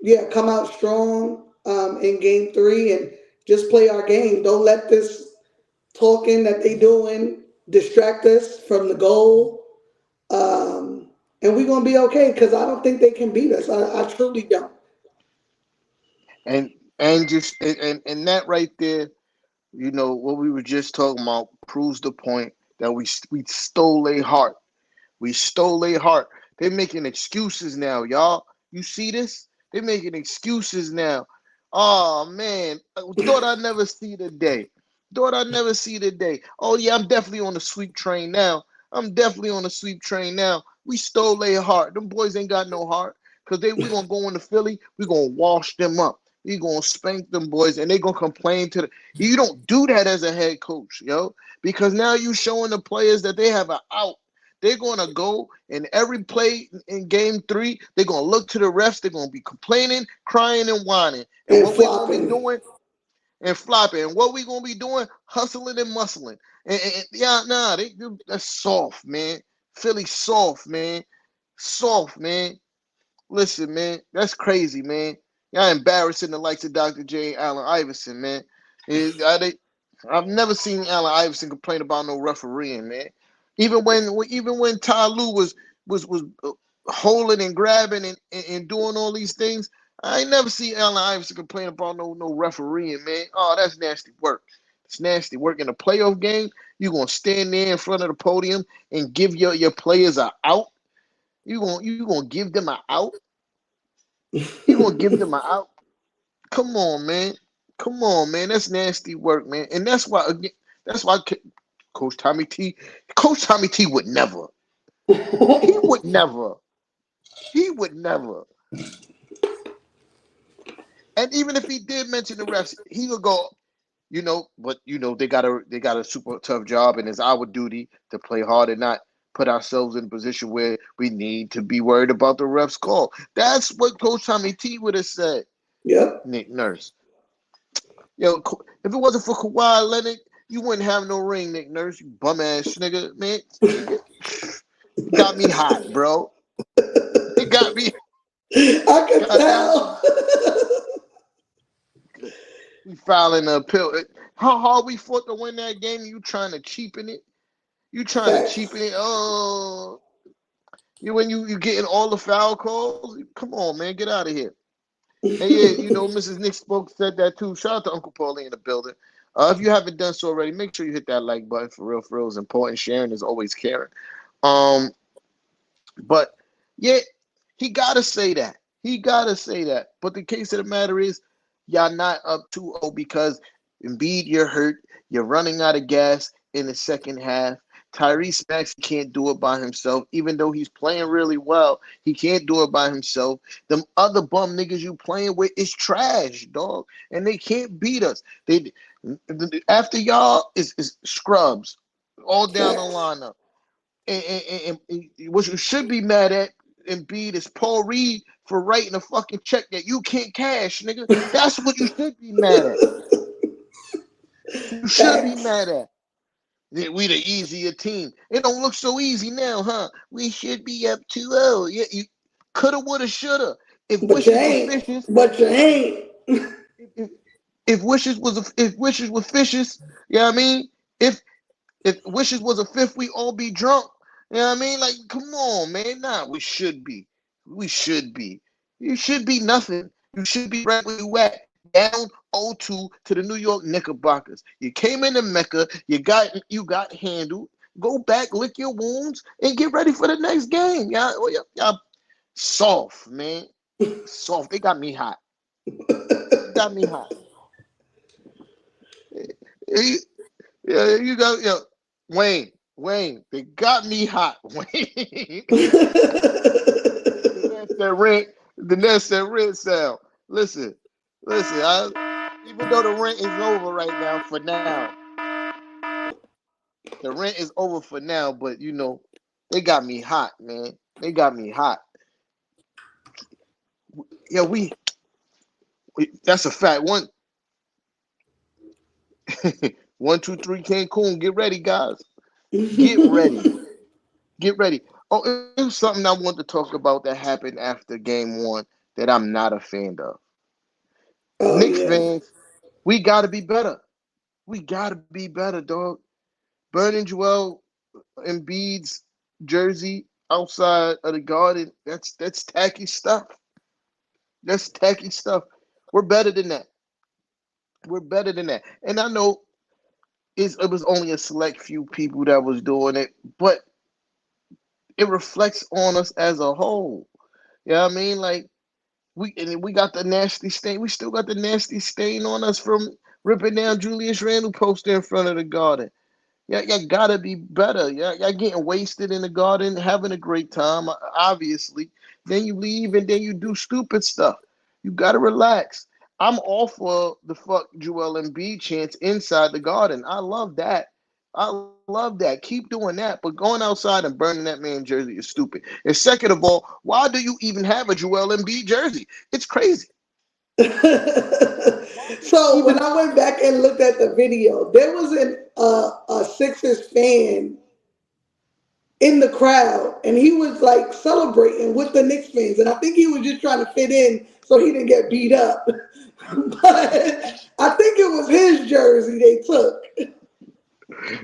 yeah, come out strong in game three and just play our game. Don't let this talking that they doing distract us from the goal. And we're gonna be okay because I don't think they can beat us. I truly don't. And just and that right there, what we were just talking about proves the point that we stole a heart. We stole their heart. They're making excuses now, y'all. You see this? They're making excuses now. Oh man, thought I'd never see the day. Thought I'd never see the day. Oh yeah, I'm definitely on the sweep train now. I'm definitely on the sweep train now. We stole their heart. Them boys ain't got no heart. Cause we gonna go into Philly, we gonna wash them up. We gonna spank them boys, and they gonna complain to the. You don't do that as a head coach, yo, because now you showing the players that they have an out. They're going to go in every play in game three. They're going to look to the refs. They're going to be complaining, crying, and whining. And And what we're going to be flopping. doing and flopping. And what we're going to be doing, hustling and muscling. Yeah, nah, that's soft, man. Philly soft, man. Soft, man. Listen, man, that's crazy, man. Y'all embarrassing the likes of Dr. J. Allen Iverson, man. Are they? I've never seen Allen Iverson complain about no refereeing, man. Even when Ty Lue was holding and grabbing and doing all these things, I ain't never seen Allen Iverson complain about no refereeing, man. Oh, that's nasty work. It's nasty work in a playoff game. You gonna stand there in front of the podium and give your players a out? You gonna give them a out? You gonna give them a out? Come on, man. Come on, man. That's nasty work, man. And that's why again, that's why Coach Tommy T, Coach Tommy T would never. He would never. He would never. And even if he did mention the refs, he would go, but they got a super tough job, and it's our duty to play hard and not put ourselves in a position where we need to be worried about the refs call. That's what Coach Tommy T would have said. Yep. Nick Nurse. Yo, if it wasn't for Kawhi Leonard, you wouldn't have no ring, Nick Nurse. You bum ass nigga, man. It got me hot, bro. It got me. I could tell. We filing a pill. How hard we fought to win that game? You trying to cheapen it? You trying to cheapen it? Oh, you getting all the foul calls? Come on, man, get out of here. And yeah, Mrs. Nick spoke said that too. Shout out to Uncle Paulie in the building. If you haven't done so already, make sure you hit that like button for real. For real is important. Sharing is always caring. But yeah, he gotta say that. He gotta say that. But the case of the matter is, y'all not up 2-0 because Embiid, you're hurt. You're running out of gas in the second half. Tyrese Maxey can't do it by himself, even though he's playing really well. He can't do it by himself. Them other bum niggas you playing with is trash, dog, and they can't beat us. They after y'all is scrubs all down the lineup. And what you should be mad at Embiid is Paul Reed for writing a fucking check that you can't cash, nigga. That's what you should be mad at. You should be mad at. We the easier team. It don't look so easy now, huh? We should be up 2-0. Yeah, you coulda, woulda, shoulda. If But you wishes was ain't. fishes, But you ain't. if wishes were fishes, you know what I mean? If wishes was a fifth, we all be drunk. You know what I mean? Like, come on, man. Nah, we should be. We should be. You should be nothing. You should be right where you at. Down 0-2 to the New York Knickerbockers. You came into Mecca. You got handled. Go back, lick your wounds, and get ready for the next game. Y'all soft, man. Soft. They got me hot. They got me hot. Yeah, you got Wayne, they got me hot. Wayne. The Nets that rent sound. Listen. Even though the rent is over right now for now. The rent is over for now, but they got me hot, man. They got me hot. Yeah, we that's a fact. 1, 2, 3 Cancun. Get ready, guys. Get ready. Get ready. Oh, it was something I wanted to talk about that happened after game 1 that I'm not a fan of. Oh Knicks yeah. fans, we gotta be better. We gotta be better, dog. Burning Joel Embiid's jersey outside of the Garden, that's tacky stuff. That's tacky stuff. We're better than that. We're better than that. And I know it was only a select few people that was doing it, but it reflects on us as a whole. You know what I mean? Like we got the nasty stain. We still got the nasty stain on us from ripping down Julius Randle poster in front of the Garden. Yeah, y'all gotta be better. Y'all getting wasted in the Garden, having a great time, obviously. Then you leave and then you do stupid stuff. You gotta relax. I'm all for the fuck Joel Embiid chants inside the Garden. I love that. I love that. Keep doing that. But going outside and burning that man's jersey is stupid. And second of all, why do you even have a Joel Embiid jersey? It's crazy. So when Even I went back and looked at the video, there was a Sixers fan in the crowd, and he was like celebrating with the Knicks fans, and I think he was just trying to fit in so he didn't get beat up. But I think it was his jersey they took.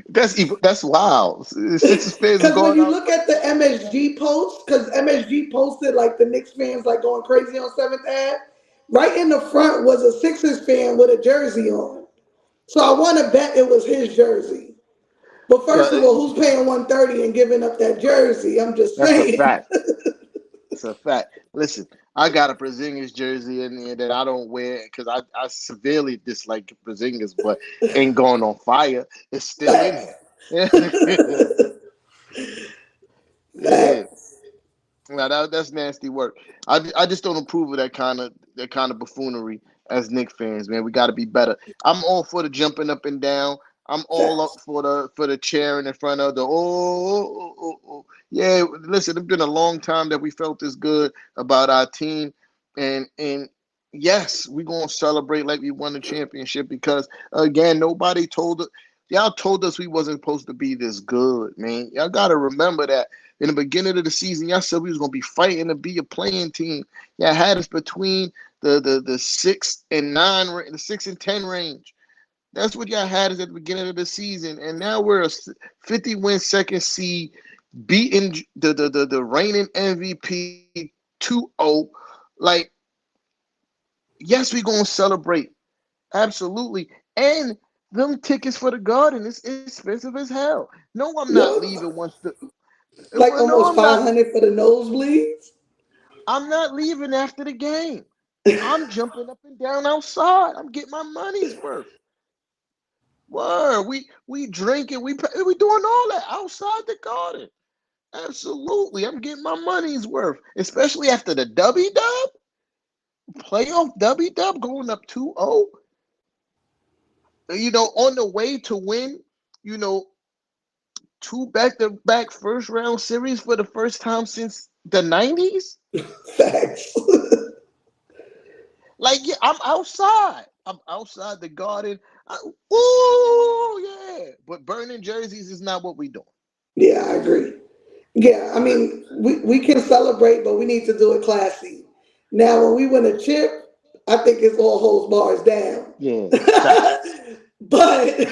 That's wild. Sixers fans is Because when going you out. look at the MSG post, because MSG posted like the Knicks fans like going crazy on 7th Ave, right in the front was a Sixers fan with a jersey on. So I want to bet it was his jersey. But Yeah, first of all, who's paying 130 and giving up that jersey? I'm just that's a saying. fact. It's a fact. Listen, I got a Porzingis jersey in there that I don't wear because I severely dislike Porzingis, but ain't going on fire. It's still in Facts. here. Yeah, yeah. Facts. Now that's nasty work. I just don't approve of that kind of buffoonery as Knicks fans, man. We got to be better. I'm all for the jumping up and down. I'm all up Facts. for the cheering in front of the oh. Yeah. Listen, it's been a long time that we felt this good about our team, and yes, we gonna celebrate like we won the championship because again, nobody told us. Y'all told us we wasn't supposed to be this good, man. Y'all gotta remember that in the beginning of the season, y'all said we was gonna be fighting to be a playing team. Y'all had us between the 6 and 9, the 6 and 10 range. That's what y'all had us at the beginning of the season, and now we're a 50-win second seed, beating the reigning MVP 2-0. Like, yes, we gonna celebrate absolutely, and them tickets for the Garden is expensive as hell. No, I'm not leaving Yup. once the. Like Well, no, almost I'm not. 500 for the nosebleeds. I'm not leaving after the game. I'm jumping up and down outside. I'm getting my money's worth. Word, we drinking, we doing all that outside the Garden. Absolutely, I'm getting my money's worth, especially after the W Dub playoff W Dub going up 2-0. On the way to win, you know, two back-to-back first-round series for the first time since the '90s. Facts. Like, yeah, I'm outside. I'm outside the Garden. Ooh, yeah. But burning jerseys is not what we doing. Yeah, I agree. Yeah, I mean, we can celebrate, but we need to do it classy. Now, when we win a chip, I think it's all holds bars down. Yeah, facts. But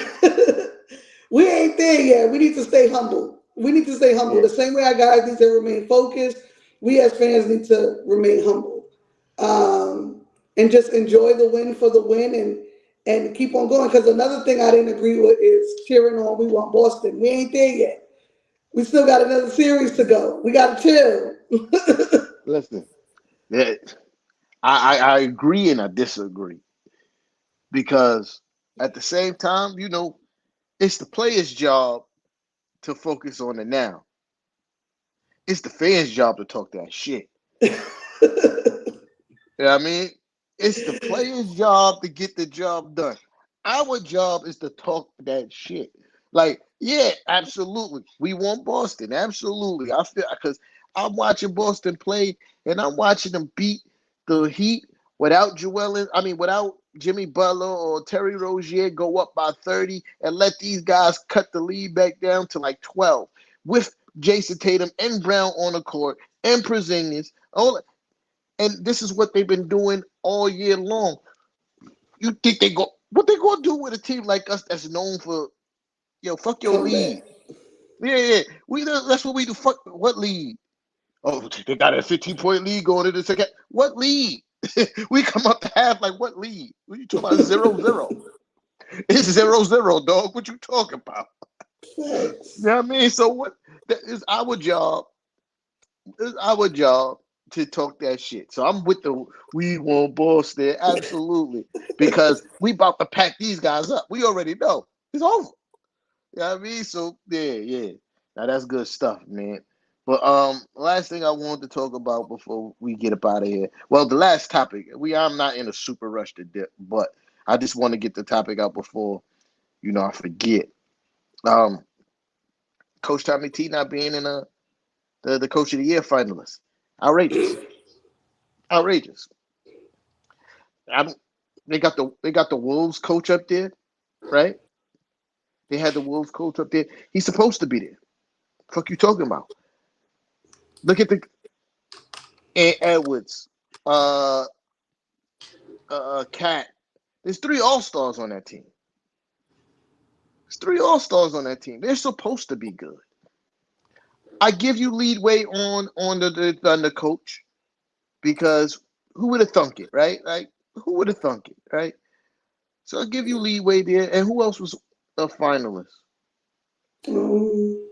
we ain't there yet. We need to stay humble. We need to stay humble. Yeah, The same way our guys need to remain focused, we as fans need to remain humble. And just enjoy the win for the win and keep on going. Because another thing I didn't agree with is cheering on we want Boston. We ain't there yet. We still got another series to go. We got to chill. listen. Yeah, I agree and I disagree because at the same time, it's the player's job to focus on the now. It's the fans' job to talk that shit. You know what I mean? It's the player's job to get the job done. Our job is to talk that shit. Like, yeah, absolutely. We want Boston. Absolutely. I feel because I'm watching Boston play and I'm watching them beat the Heat without Jimmy Butler or Terry Rozier go up by 30 and let these guys cut the lead back down to like 12 with Jason Tatum and Brown on the court and Porzingis. And this is what they've been doing all year long. You think what they gonna do with a team like us that's known for fuck your Come back. lead? Yeah. That's what we do. Fuck what lead? Oh, they got a 15-point lead going into the second. What lead? We come up to half like what lead? What you talking about? 0-0. It's 0-0, dog. What you talking about? You Facts. know what I mean? So what? That is our job. It's our job to talk that shit. So I'm with the we want Boston, absolutely, because we about to pack these guys up. We already know it's over. You know what I mean? So yeah. Now that's good stuff, man. But last thing I wanted to talk about before we get up out of here. Well, the last topic. I'm not in a super rush to dip, but I just want to get the topic out before I forget. Um, Coach Tommy T not being in the Coach of the Year finalist. Outrageous. Outrageous. I don't, they got the Wolves coach up there, right? They had the Wolves coach up there. He's supposed to be there. Fuck you talking about? Look at the Edwards, uh, Cat. There's 3 All-Stars on that team. There's 3 All-Stars on that team. They're supposed to be good. I give you leadway on the Thunder coach because who would have thunk it, right? Like, who would have thunk it, right? So I'll give you leeway there. And who else was a finalist? Um,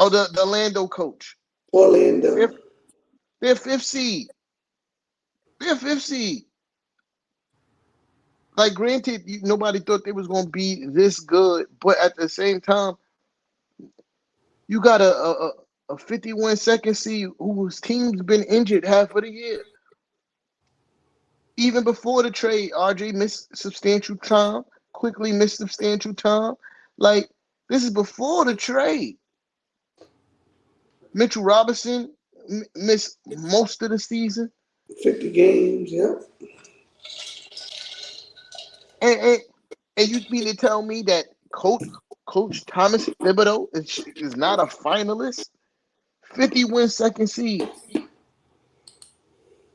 Oh, the Orlando coach. Orlando. They're, they're fifth seed. They're fifth seed. Like, granted, nobody thought they was going to be this good, but at the same time, you got a 51 second seed whose team's been injured half of the year. Even before the trade, RJ missed substantial time, quickly missed substantial time. Like, this is before the trade. Mitchell Robinson missed most of the season. 50 games, yep. And, and you mean to tell me that Coach Thomas Thibodeau is not a finalist? 50-win second seed.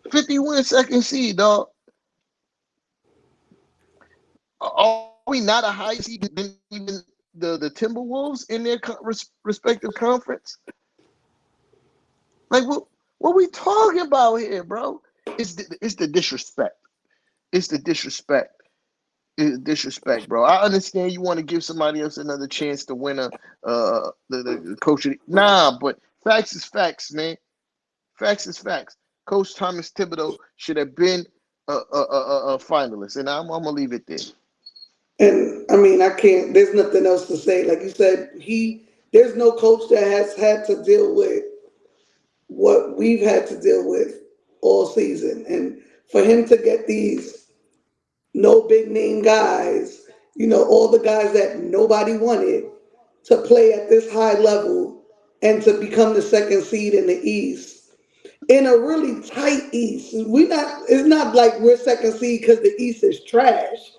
50-win second seed, dog. Are we not a high seed than even the Timberwolves in their respective conference? Like, what we talking about here, bro? It's the disrespect. It's the disrespect. It's disrespect, bro. I understand you want to give somebody else another chance to win the coach. Nah, but facts is facts, man. Facts is facts. Coach Thomas Thibodeau should have been a finalist, and I'm gonna leave it there. And I mean, I can't. There's nothing else to say. Like you said, there's no coach that has had to deal with what we've had to deal with all season, and for him to get these no big name guys, all the guys that nobody wanted to play at this high level and to become the second seed in the East in a really tight East. It's not like we're second seed because the East is trash.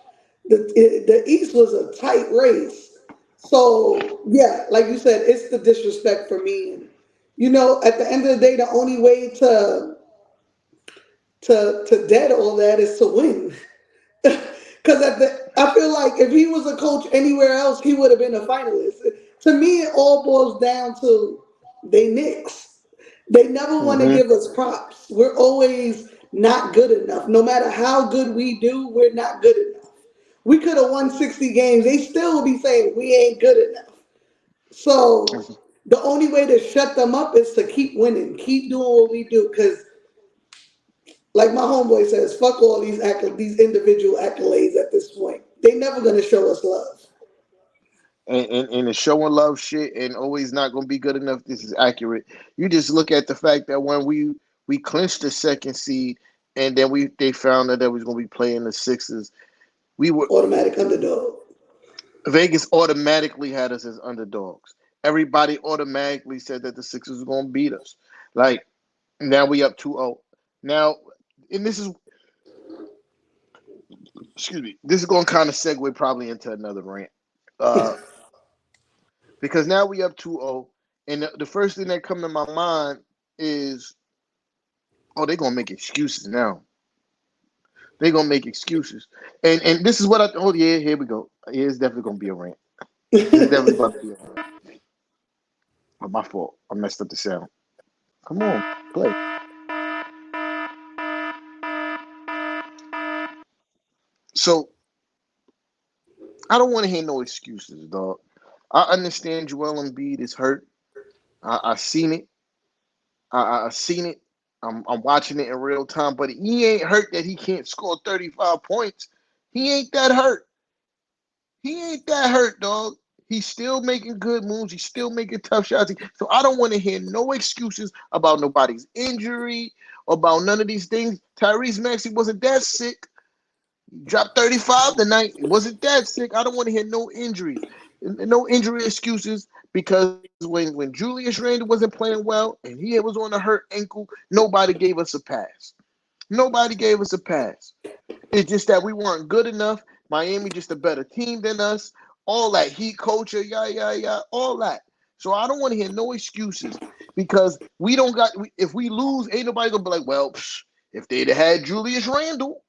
The East was a tight race. So yeah, like you said, it's the disrespect for me. And at the end of the day, the only way to dead all that is to win. Because I feel like if he was a coach anywhere else, he would have been a finalist. To me, it all boils down to they Knicks. They never want to Mm-hmm. give us props. We're always not good enough. No matter how good we do, we're not good enough. We could have won 60 games. They still would be saying we ain't good enough. So the only way to shut them up is to keep winning, keep doing what we do. Because like my homeboy says, fuck all these individual accolades at this point. They never gonna show us love. And the show and love shit and always not gonna be good enough. This is accurate. You just look at the fact that when we clinched the second seed, and then they found out that we was gonna be playing the Sixers. We were Automatic underdog. Vegas automatically had us as underdogs. Everybody automatically said that the Sixers were gonna beat us. Like, now we up 2-0. Now, and this is excuse me, this is gonna kind of segue probably into another rant. Uh, because now we up 2-0, and the first thing that come to my mind is, oh, they're gonna make excuses now. They're gonna make excuses, and this is what I. Oh yeah, here we go. Yeah, it's definitely gonna be a rant. It's definitely about to be a rant. Oh, my fault. I messed up the sound. Come on, play. So I don't want to hear no excuses, dog. I understand Joel Embiid is hurt. I seen it. I seen it. I'm watching it in real time, but he ain't hurt that he can't score 35 points. He ain't that hurt. He ain't that hurt, dog. He's still making good moves. He's still making tough shots. So I don't want to hear no excuses about nobody's injury, about none of these things. Tyrese Maxey wasn't that sick. He dropped 35 tonight. He wasn't that sick. I don't want to hear no injuries. No injury excuses, because when Julius Randle wasn't playing well and he was on a hurt ankle, nobody gave us a pass. Nobody gave us a pass. It's just that we weren't good enough. Miami just a better team than us. All that heat culture, all that. So I don't want to hear no excuses, because we don't got. If we lose, ain't nobody gonna be like, well, if they'd have had Julius Randle,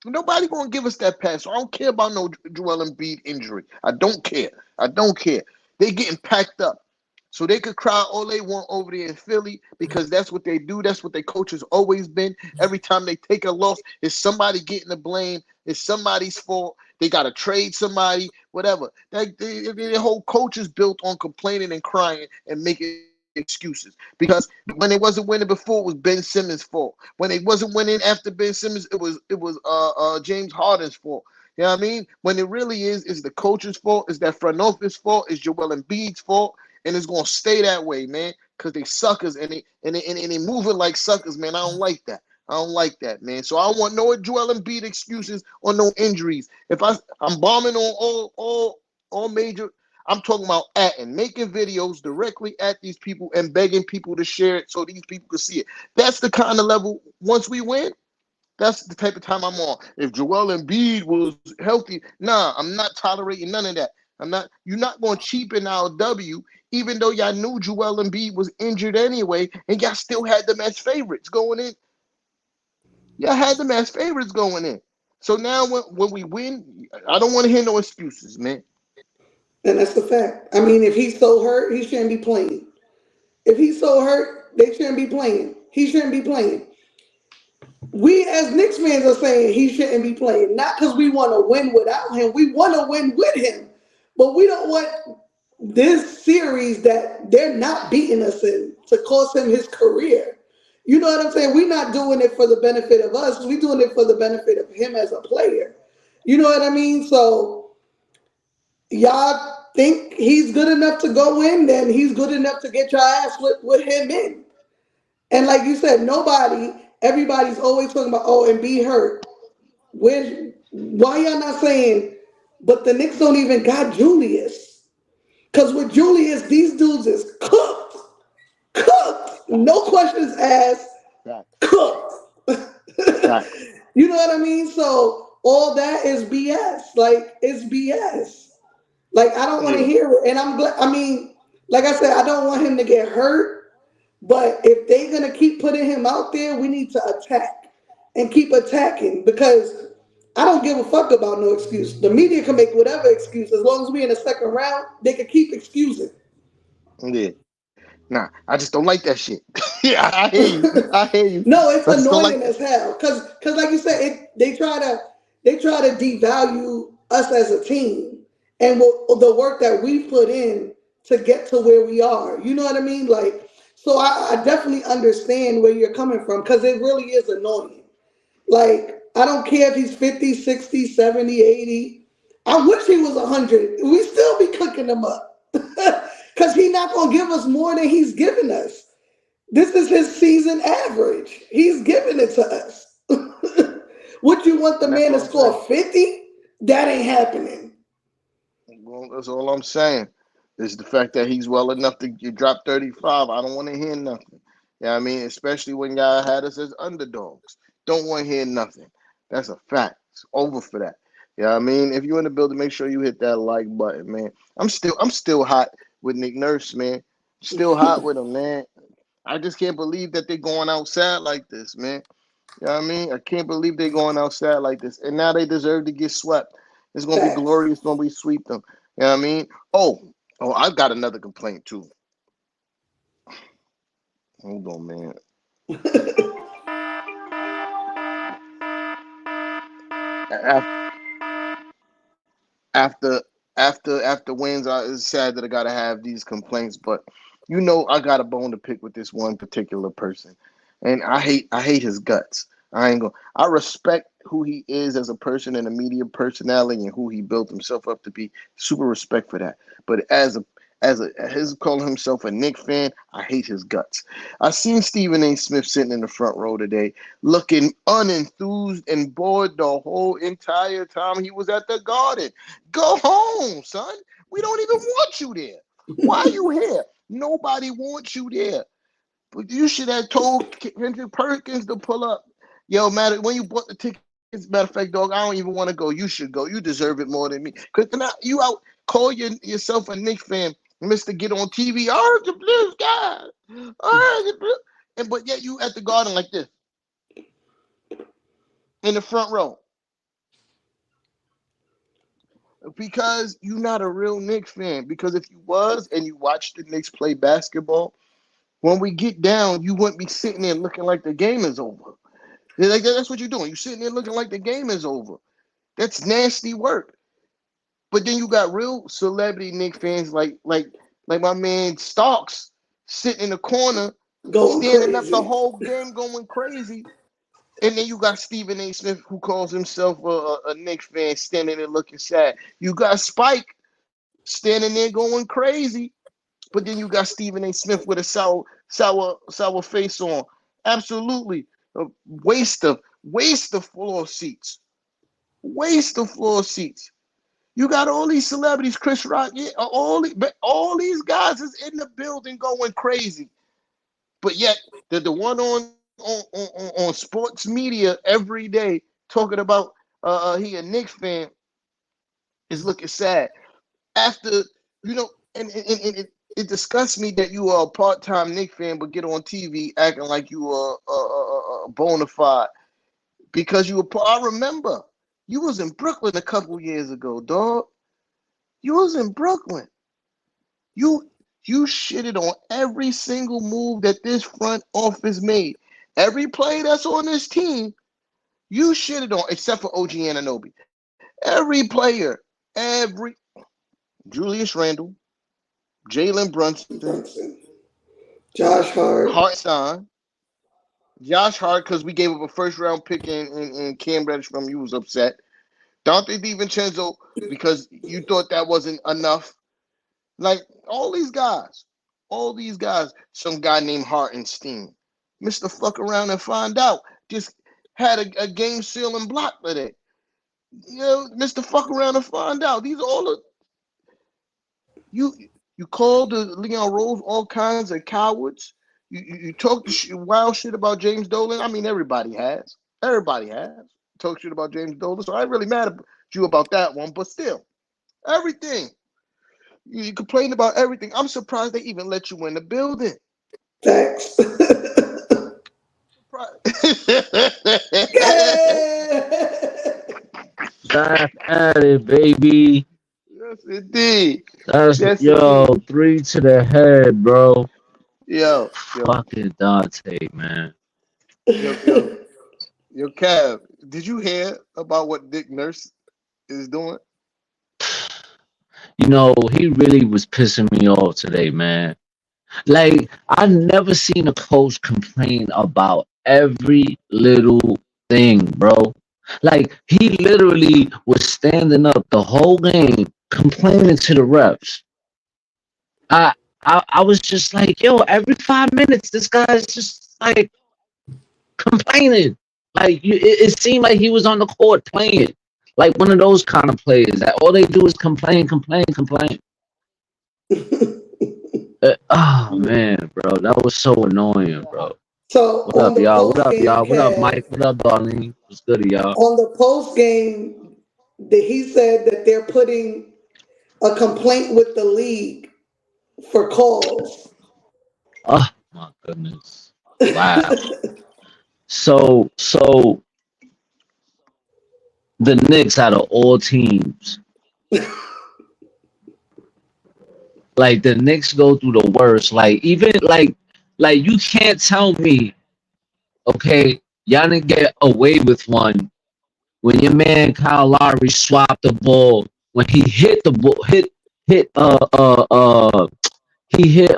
Nobody gonna give us that pass. So I don't care about no Joel Embiid injury. I don't care. I don't care. They getting packed up. So they could cry all they want over there in Philly because that's what they do. That's what their coach has always been. Every time they take a loss, it's somebody getting the blame. It's somebody's fault. They got to trade somebody, whatever. Their whole coach is built on complaining and crying and making excuses. Because when they wasn't winning before, it was Ben Simmons' fault. When they wasn't winning after Ben Simmons, it was James Harden's fault. You know what I mean? When it really is the coach's fault, is that front office fault, is Joel Embiid's fault, and it's gonna stay that way, man. Because they suckers and they moving like suckers, man. I don't like that. I don't like that, man. So I don't want no Joel Embiid excuses or no injuries. If I'm bombing on all major, I'm talking about making videos directly at these people and begging people to share it so these people can see it. That's the kind of level. Once we win, that's the type of time I'm on. If Joel Embiid was healthy, nah, I'm not tolerating none of that. I'm not. You're not going to cheapen our W, even though y'all knew Joel Embiid was injured anyway, and y'all still had them as favorites going in. Y'all had them as favorites going in. So now when we win, I don't want to hear no excuses, man. And that's the fact. I mean, if he's so hurt, he shouldn't be playing. If he's so hurt, they shouldn't be playing. He shouldn't be playing. We as Knicks fans are saying he shouldn't be playing, not because we want to win without him. We want to win with him, but we don't want this series that they're not beating us in to cost him his career. You know what I'm saying? We're not doing it for the benefit of us. We're doing it for the benefit of him as a player. You know what I mean? So y'all think he's good enough to go in, then he's good enough to get your ass with him in. And like you said, everybody's always talking about, oh, and be hurt. Why y'all not saying, but the Knicks don't even got Julius? Because with Julius, these dudes is cooked. Cooked. No questions asked. Facts. Cooked. Facts. You know what I mean? So all that is BS. Like, it's BS. Like, I don't want to Yeah. hear it. And I'm glad, I mean, like I said, I don't want him to get hurt. But if they're gonna keep putting him out there, we need to attack and keep attacking because I don't give a fuck about no excuse. The media can make whatever excuse as long as we in the second round. They can keep excusing. Yeah. Nah, I just don't like that shit. Yeah, I hear you. I hear you. No, I it's just don't like annoying that. as hell because like you said, they try to devalue us as a team and the work that we put in to get to where we are. You know what I mean? Like, so I definitely understand where you're coming from because it really is annoying. Like, I don't care if he's 50, 60, 70, 80. I wish he was 100. We still be cooking him up because he's not going to give us more than he's giving us. This is his season average. He's giving it to us. Would you want the And that's man what to I'm saying. score 50? That ain't happening. Well, that's all I'm saying. Is the fact that he's well enough to drop 35. I don't want to hear nothing. Yeah, I mean, especially when y'all had us as underdogs. Don't want to hear nothing. That's a fact. It's over for that. Yeah, I mean, if you're in the building, make sure you hit that like button, man. I'm still hot with Nick Nurse, man. Still hot with him, man. I just can't believe that they're going outside like this, man. You know what I mean? I can't believe they're going outside like this. And now they deserve to get swept. It's gonna be Facts. glorious when we sweep them. You know what I mean? Oh, I've got another complaint too. Hold on, man. After after wins, it's sad that I gotta have these complaints, but I got a bone to pick with this one particular person, and I hate his guts. I ain't gonna. I respect who he is as a person and a media personality and who he built himself up to be. Super respect for that. But as his calling himself a Knicks fan, I hate his guts. I seen Stephen A. Smith sitting in the front row today, looking unenthused and bored the whole entire time he was at the Garden. Go home, son. We don't even want you there. Why are you here? Nobody wants you there. But you should have told Kendrick Perkins to pull up. Yo, matter when you bought the tickets. Matter of fact, dog, I don't even want to go. You should go. You deserve it more than me. Cause now you out call yourself a Knicks fan, Mister Get on TV. I heard the Blues guy. I heard the Blues. And but yet you at the Garden like this in the front row. because you're not a real Knicks fan. Because if you was and you watched the Knicks play basketball, when we get down, you wouldn't be sitting there looking like the game is over. Like that's what you're doing. You're sitting there looking like the game is over. That's nasty work. But then you got real celebrity Knicks fans like my man Starks sitting in the corner, Going standing up the crazy. whole game, going crazy. And then you got Stephen A. Smith, who calls himself a Knicks fan, standing there looking sad. You got Spike standing there going crazy. But then you got Stephen A. Smith with a sour face on. Absolutely. A waste of floor seats. Waste of floor seats. You got all these celebrities, Chris Rock, yeah, all these guys is in the building going crazy. But yet the one on sports media every day talking about he a Knicks fan is looking sad. After and it disgusts me that you are a part-time Knicks fan but get on TV acting like you are a bona fide because you were. I remember you was in Brooklyn a couple years ago, dog. You was in Brooklyn. You you shitted on every single move that this front office made. Every play that's on this team, you shitted on, except for OG Anunoby. Every player, every Julius Randle, Jalen Brunson, Brunson. Josh Hart. Hartenstein, Josh Hart, because we gave up a first round pick in Cam Reddish from you was upset. Dante DiVincenzo, because you thought that wasn't enough. Like all these guys, some guy named Hartenstein, Mr. Fuck around and find out, just had a game sealing block today. You know, Mr. Fuck around and find out. These are all the you you called the Leon Rose all kinds of cowards. You talk the wild shit about James Dolan. I mean, everybody has. Everybody has talk shit about James Dolan. So I ain't really mad at you about that one. But still, everything. You complain about everything. I'm surprised they even let you in the building. Thanks. Back at it, baby. Yes, indeed. That's Yes, yo, indeed. 3 to the head, bro. Yo, Fucking Dante, man. yo, yo, yo, Kev, did you hear about what Nick Nurse is doing? You know, he really was pissing me off today, man. Like, I never seen a coach complain about every little thing, bro. Like, he literally was standing up the whole game complaining to the refs. I, I was just like, yo, every 5 minutes, this guy's just like complaining. Like, it seemed like he was on the court playing. Like one of those kind of players that all they do is complain, complain, complain. Oh Yeah. man, bro, that was so annoying, bro. So What on up, the y'all? What post up, game, y'all? What up, Kev, Mike? What up, Darlene? What's good, y'all? on the post game, he said that they're putting a complaint with the league for calls. Oh my goodness! Wow. So the Knicks out of all teams, like the Knicks go through the worst. Like even like you can't tell me, okay, y'all didn't get away with one when your man Kyle Lowry swapped the ball when he hit the ball hit he hit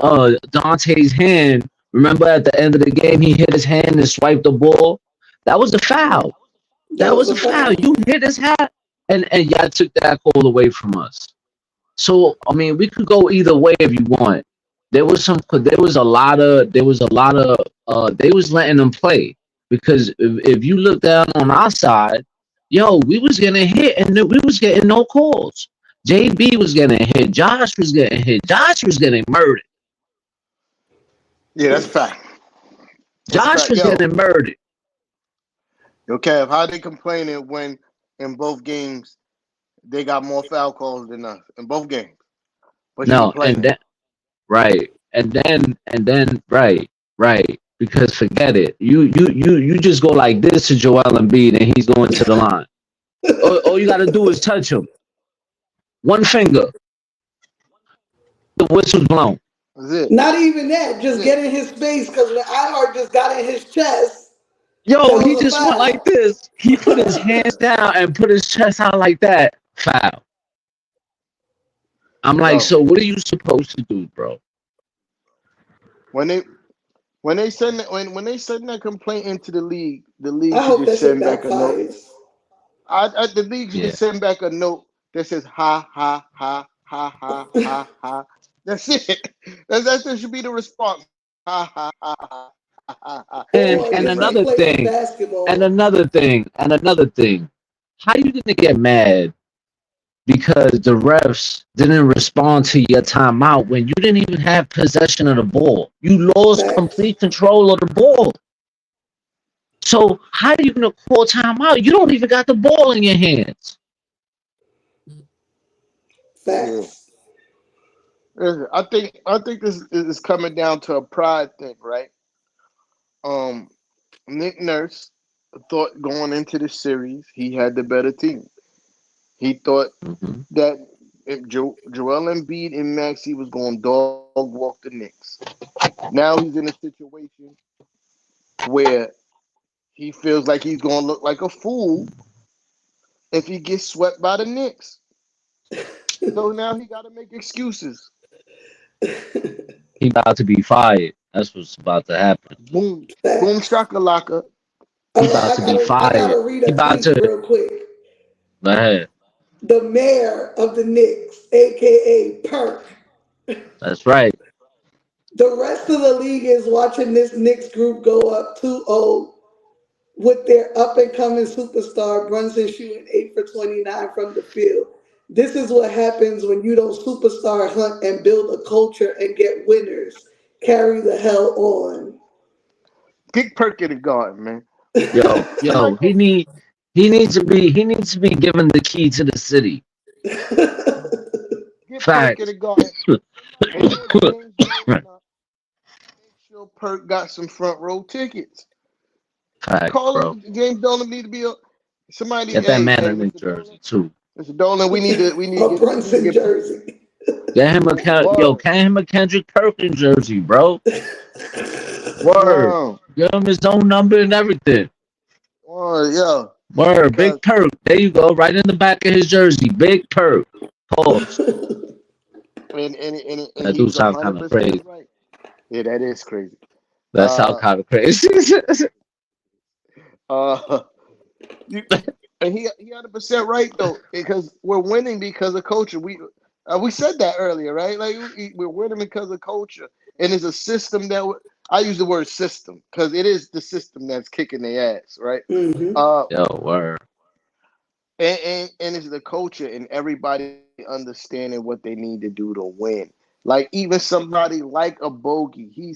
Dante's hand. Remember at the end of the game he hit his hand and swiped the ball? That was a foul. That That was was a a foul. foul. You hit his hat and y'all took that call away from us. So I mean we could go either way if you want. There was a lot of they was letting them play because if you look down on our side, yo, we was getting hit and we was getting no calls. JB was getting hit. Josh was getting hit. Josh was getting murdered. Yeah, that's a fact. That's a Josh fact. was getting murdered. Yo, Kev, how they complaining when in both games they got more foul calls than us in both games, but you No, and complaining? then right, right. Because forget it. You just go like this to Joel Embiid and he's going to the line. All you got to do is touch him. One finger, the whistle's blown. That's it. Not even that, That's just it. get in his space because when iHeart just got in his chest, Yo, that he was a just went like foul. this. He put his hands down and put his chest out like that. Foul. I'm like, Yo, so what are you supposed to do, bro? when they when they send that complaint into the league I should hope just that shit send back a note. backfires. The league should Yeah. just send back a note that says ha ha ha ha ha ha ha. That's it. That should be the response. Ha ha ha ha ha ha. And Or and just Like another replay some thing, and basketball. another thing, and another thing. How you gonna get mad because the refs didn't respond to your timeout when you didn't even have possession of the ball? You lost Facts. complete control of the ball. So how are you gonna call timeout? You don't even got the ball in your hands. yeah. Facts. Listen, I think this is coming down to a pride thing, right? Um, Nick Nurse thought going into the series he had the better team. He thought Mhm. that if Joel Embiid and Maxey was going to dog walk the Knicks. Now he's in a situation where he feels like he's going to look like a fool if he gets swept by the Knicks. So now he got to make excuses. He about to be fired. That's what's about to happen. Boom, boom, Facts. shakalaka. He All right, about to be I fired. gotta read He a about tweet to real quick. go ahead. The mayor of the Knicks, aka Perk. That's right. The rest of the league is watching this Knicks group go up 2-0 with their up and coming superstar Brunson shooting 8 for 29 from the field. This is what happens when you don't superstar hunt and build a culture and get winners. Carry the hell on. Get Perk in the garden, man. Yo, Somebody go he needs to be given the key to the city. get Perk in Facts. the garden. And then James Dolan, make sure Perk got some front row tickets. Facts, Call bro. him. James Dolan need to be a somebody. Get that man Hey, a New Mr. Dolan, Jersey too. Mr. Dolan, A we need to Brunson get jersey. word. Get him a Kendrick Perkins jersey, bro. Word. Wow, Give him his own number and everything. word, yeah. Word. Because Big Perk. There you go. Right in the back of his jersey. Big Perk. Pause. and That do he's sound hundred kind of percent crazy. right. Yeah, that is crazy. That sound Uh, kind of crazy. uh, you, and he 100% right though because we're winning because of culture. We said that earlier, right? Like we're winning because of culture, and it's a system that I use the word system because it is the system that's kicking their ass, right? Hmm. Uh, Yo, word. and it's the culture and everybody understanding what they need to do to win. Like even somebody like a bogey, he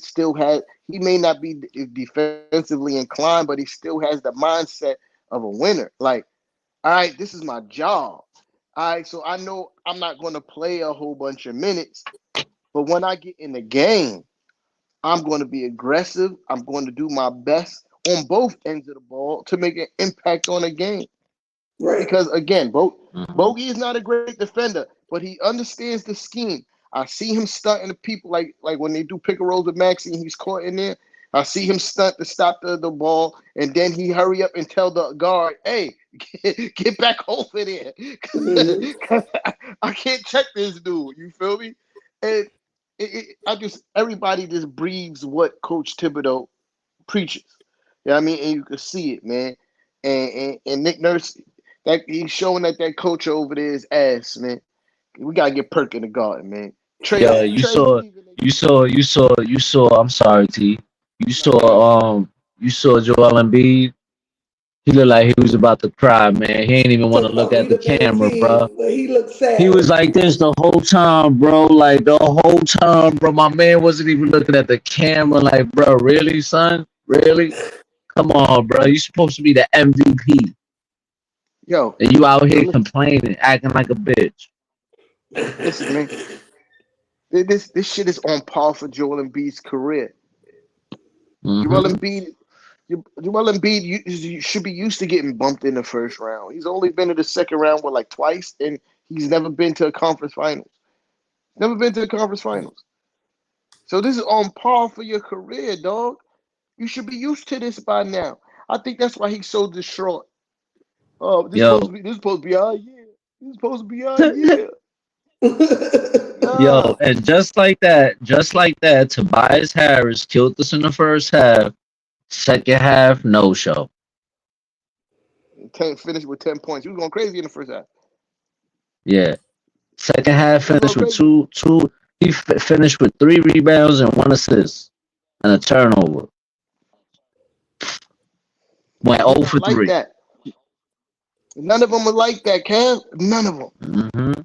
may not be defensively inclined, but he still has the mindset of a winner. Like, all right, this is my job. All right, so I know I'm not going to play a whole bunch of minutes, but when I get in the game, I'm going to be aggressive. I'm going to do my best on both ends of the ball to make an impact on a game. Right. Because again, Mhm. Bogey is not a great defender, but he understands the scheme. I see him stunting the people like when they do pick and rolls with Maxi and he's caught in there. I see him stunt to stop the ball, and then he hurry up and tell the guard, "Hey, get back over there, Hmm. 'cause I can't check this dude." You feel me? And I just everybody just breathes what Coach Thibodeau preaches. You know what I mean? And you can see it, man. And Nick Nurse, that he's showing that culture over there is ass, man. We gotta get Perk in the garden, man. Yo, Facts. Trade Stephen A. you saw. I'm sorry, T. You Nah, go ahead. you saw Joel Embiid. He looked like he was about to cry, man. He ain't even want to Talk look about we at the the better camera, bro. team, but he looked He was sad. like this the whole time, bro. Like the whole time, bro. My man wasn't even looking at the camera. Like, bro, really, son? Really? Come on, bro. You supposed to be the MVP, Yo, and you out yo, here complaining, acting like a bitch. listen, man. This shit is on par for Joel Embiid's career. Joel Hmm. Embiid, Joel Embiid, you should be used to getting bumped in the first round. He's only been in the second round with like twice, and He's never been to a conference finals. Never been to the conference finals. So this is on par for your career, dog. You should be used to this by now. I think that's why he's so distraught. Oh, Yo, this is supposed to be our year. This is supposed to be our year. yo, Nah. and just like that, Tobias Harris killed us in the first half. Second half, no show. Finished with 10 points. He was going crazy in the first half. Yeah. Second half He was going finished with crazy. two. He finished with 3 rebounds and 1 assist and a turnover. Went He's 0 not for like 3. that. None of them are like that, Kev. None of them. Mm-hmm.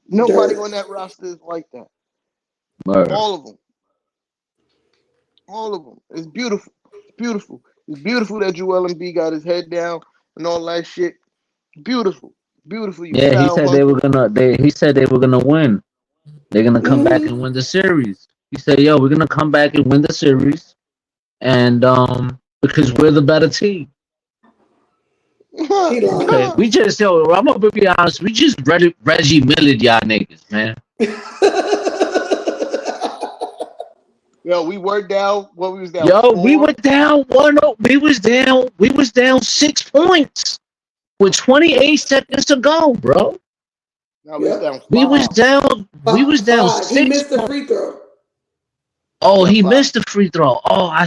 Nobody Dirt. on that roster is like that. Word. All of them. All of them. It's beautiful. It's beautiful. It's beautiful that Joel Embiid got his head down and all that shit. Beautiful. Beautiful. You Yeah, he found said they were hustle. gonna. He said they were gonna win. They're gonna come back and Mm-hmm. win the series. He said, "Yo, we're gonna come back and win the series, and because we're the better team." He Okay, lying. we just I'm gonna be honest. We just Reggie Miller, y'all niggas, man. Yo, we were down. What we was down Yo, we were 4. down 1-0. We was down 6 points with 28 seconds to go, bro. Now we was Yep. down 5. We was down He six missed the points. free throw. Oh, Down he 5. missed the free throw. Oh, I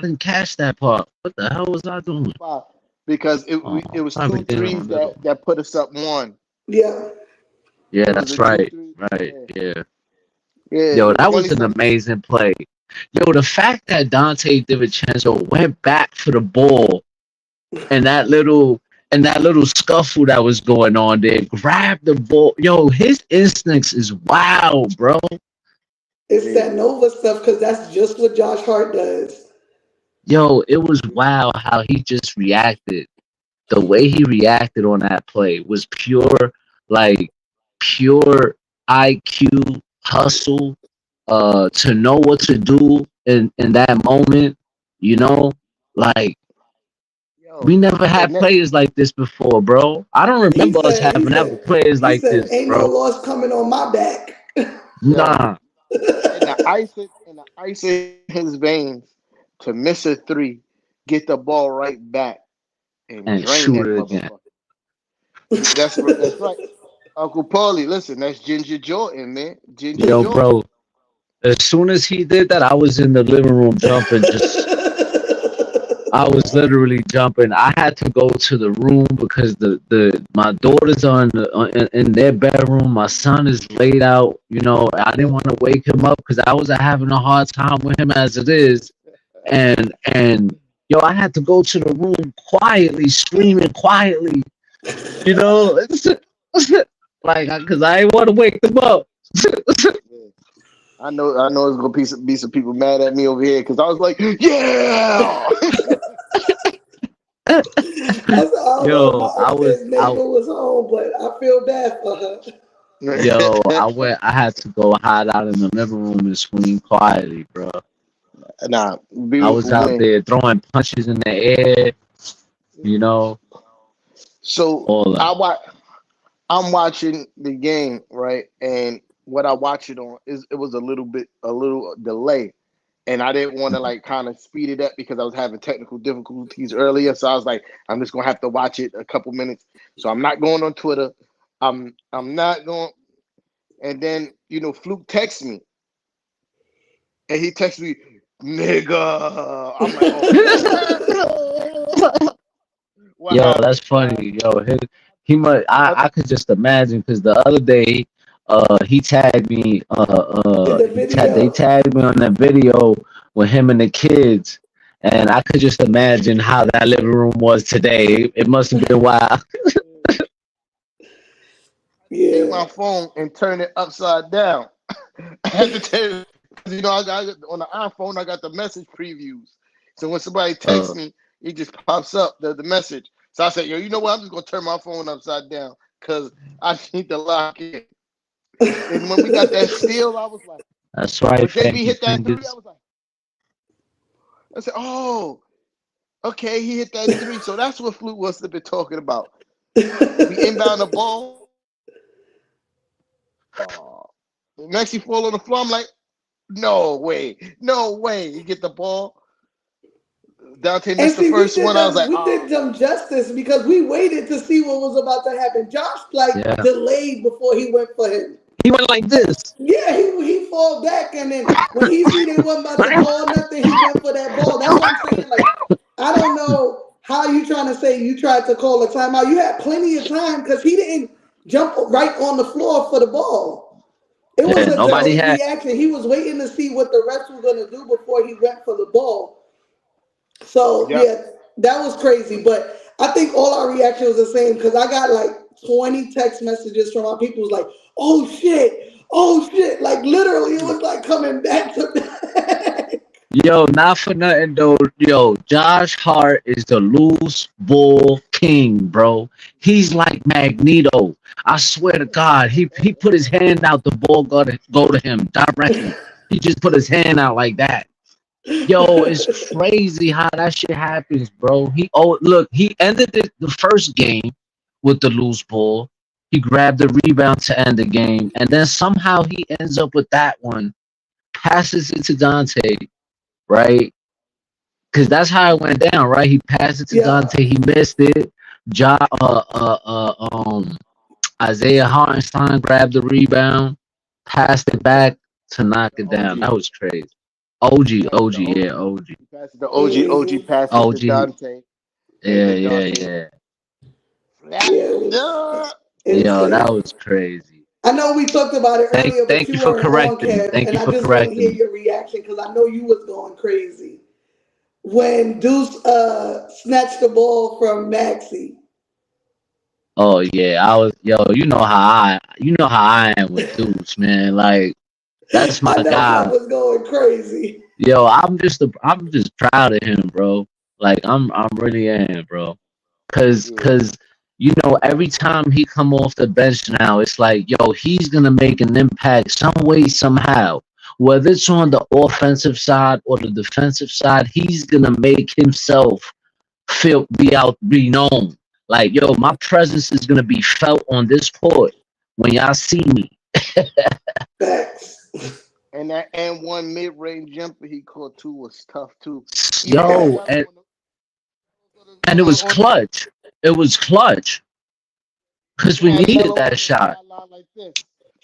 didn't catch that part. What the hell was I doing? 5. Because Oh, it was probably two did in the threes middle. that put us up 1. Yeah. Yeah, It was that's the two right. three. Right. Yeah. Yeah. Yeah. Yo, It was that was money an something. amazing play. Yo, the fact that Dante DiVincenzo went back for the ball and that little scuffle that was going on there, grabbed the ball. Yo, his instincts is wild, bro. It's Yeah. that Nova stuff because that's just what Josh Hart does. Yo, it was wild how he just reacted. The way he reacted on that play was like pure IQ hustle, to know what to do in that moment, you know, like Yo, we never and had that, players like this before, bro. I don't He remember us said, he having ever said, players he like said, this, ain't no bro. loss coming on my back. yo, Nah, and the ice in his veins to miss a 3, get the ball right back and and drain shoot that it again. motherfucker. That's right. Uncle Paulie, listen, that's Ginger Jordan, man. Ginger Yo, Jordan. bro, as soon as he did that, I was in the living room jumping, just I was literally jumping. I had to go to the room because the my daughters are in their bedroom. My son is laid out. You know, I didn't want to wake him up because I was having a hard time with him as it is. And yo, I had to go to the room quietly, screaming quietly. You know, like because I didn't want to wake them up. Yeah. I know it's gonna be some people mad at me over here because I was like, yeah. I said, I don't know if Yo, my upstairs neighbor was home, but I feel bad for her. I had to go hide out in the living room and scream quietly, bro. Nah, I was beautiful out win. there throwing punches in the air, you know, So all that. I'm watching the game, right? And what I watch it on is it was a little delay. And I didn't want to like kind of speed it up because I was having technical difficulties earlier. So I was like, I'm just gonna have to watch it a couple minutes. So I'm not going on Twitter. I'm not going. And then Fluke texts me, and he texts me, nigga. I'm like, oh no, what Yo, that's happened? What happened? funny. Yo, he must. I could just imagine because the other day, he tagged me. In the They video, tagged me on that video with him and the kids, and I could just imagine how that living room was today. It must have been wild. Take yeah. my phone and turn it upside down. I had to turn, I got on the iPhone. I got the message previews. So when somebody texts Uh, me, it just pops up the message. So I said, yo, you know what? I'm just gonna turn my phone upside down because I need to lock in. And when we got that steal, I was like, that's right, when JB Fanky hit that 3, Fingers. I said, oh, okay, he hit that 3. So that's what Fluke must have been talking about. We inbound the ball. Oh, Messi fall on the floor. I'm like, no way, no way. He get the ball. Dante And missed the see, first one. I was like, we did oh. them justice because we waited to see what was about to happen. Josh like Yeah. delayed before he went for him. He went like this. Yeah, he fall back, and then when he see they wasn't about to call nothing, he went for that ball. That's what I'm saying. Like, I don't know how you trying to say you tried to call a timeout. You had plenty of time because he didn't jump right on the floor for the ball. It was Yeah, a nobody delayed had. reaction. He was waiting to see what the refs were going to do before he went for the ball. So Yep. yeah, that was crazy. But I think all our reaction was the same because I got like 20 text messages from our people who's like, oh shit. Like literally it was like coming back to back. Yo, not for nothing though. Yo, Josh Hart is the loose ball king, bro. He's like Magneto. I swear to God, he put his hand out, the ball go to him directly. He just put his hand out like that. Yo, it's crazy how that shit happens, bro. He ended the first game with the loose ball. He grabbed the rebound to end the game, and then somehow he ends up with that one, passes it to Dante, right? Because that's how it went down, right? He passed it to Yeah, Dante, he missed it. Ja, Isaiah Hartenstein grabbed the rebound, passed it back to knock The it down. OG. That was crazy. OG, He passed it OG, to OG. yeah, OG. He passed it to OG. OG hmm passed it to OG, Dante. And yeah, then yeah, Dante yeah. yeah, it flattened was up. Yo, that insane. was crazy. I know we talked about it earlier, but Thank you you for weren't on, correcting me. Kev, Thank and you I for just want to correcting hear me. your reaction because I know you was going crazy when Deuce snatched the ball from Maxi. Oh yeah, I was yo. You know how I am with dudes, man. Like that's my I know Kev guy. was going crazy. Yo, I'm just proud of him, bro. Like I'm really am, bro. Cause Yeah. cause you know every time he come off the bench now, it's like yo, he's gonna make an impact some way somehow. Whether it's on the offensive side or the defensive side, he's gonna make himself be known. Like yo, my presence is gonna be felt on this court when y'all see me. Facts. And that and one mid range jumper he caught too was tough too. Even had Yo, Melo and it was on the clutch. It was clutch because we had needed Melo that on the shot. sideline like this.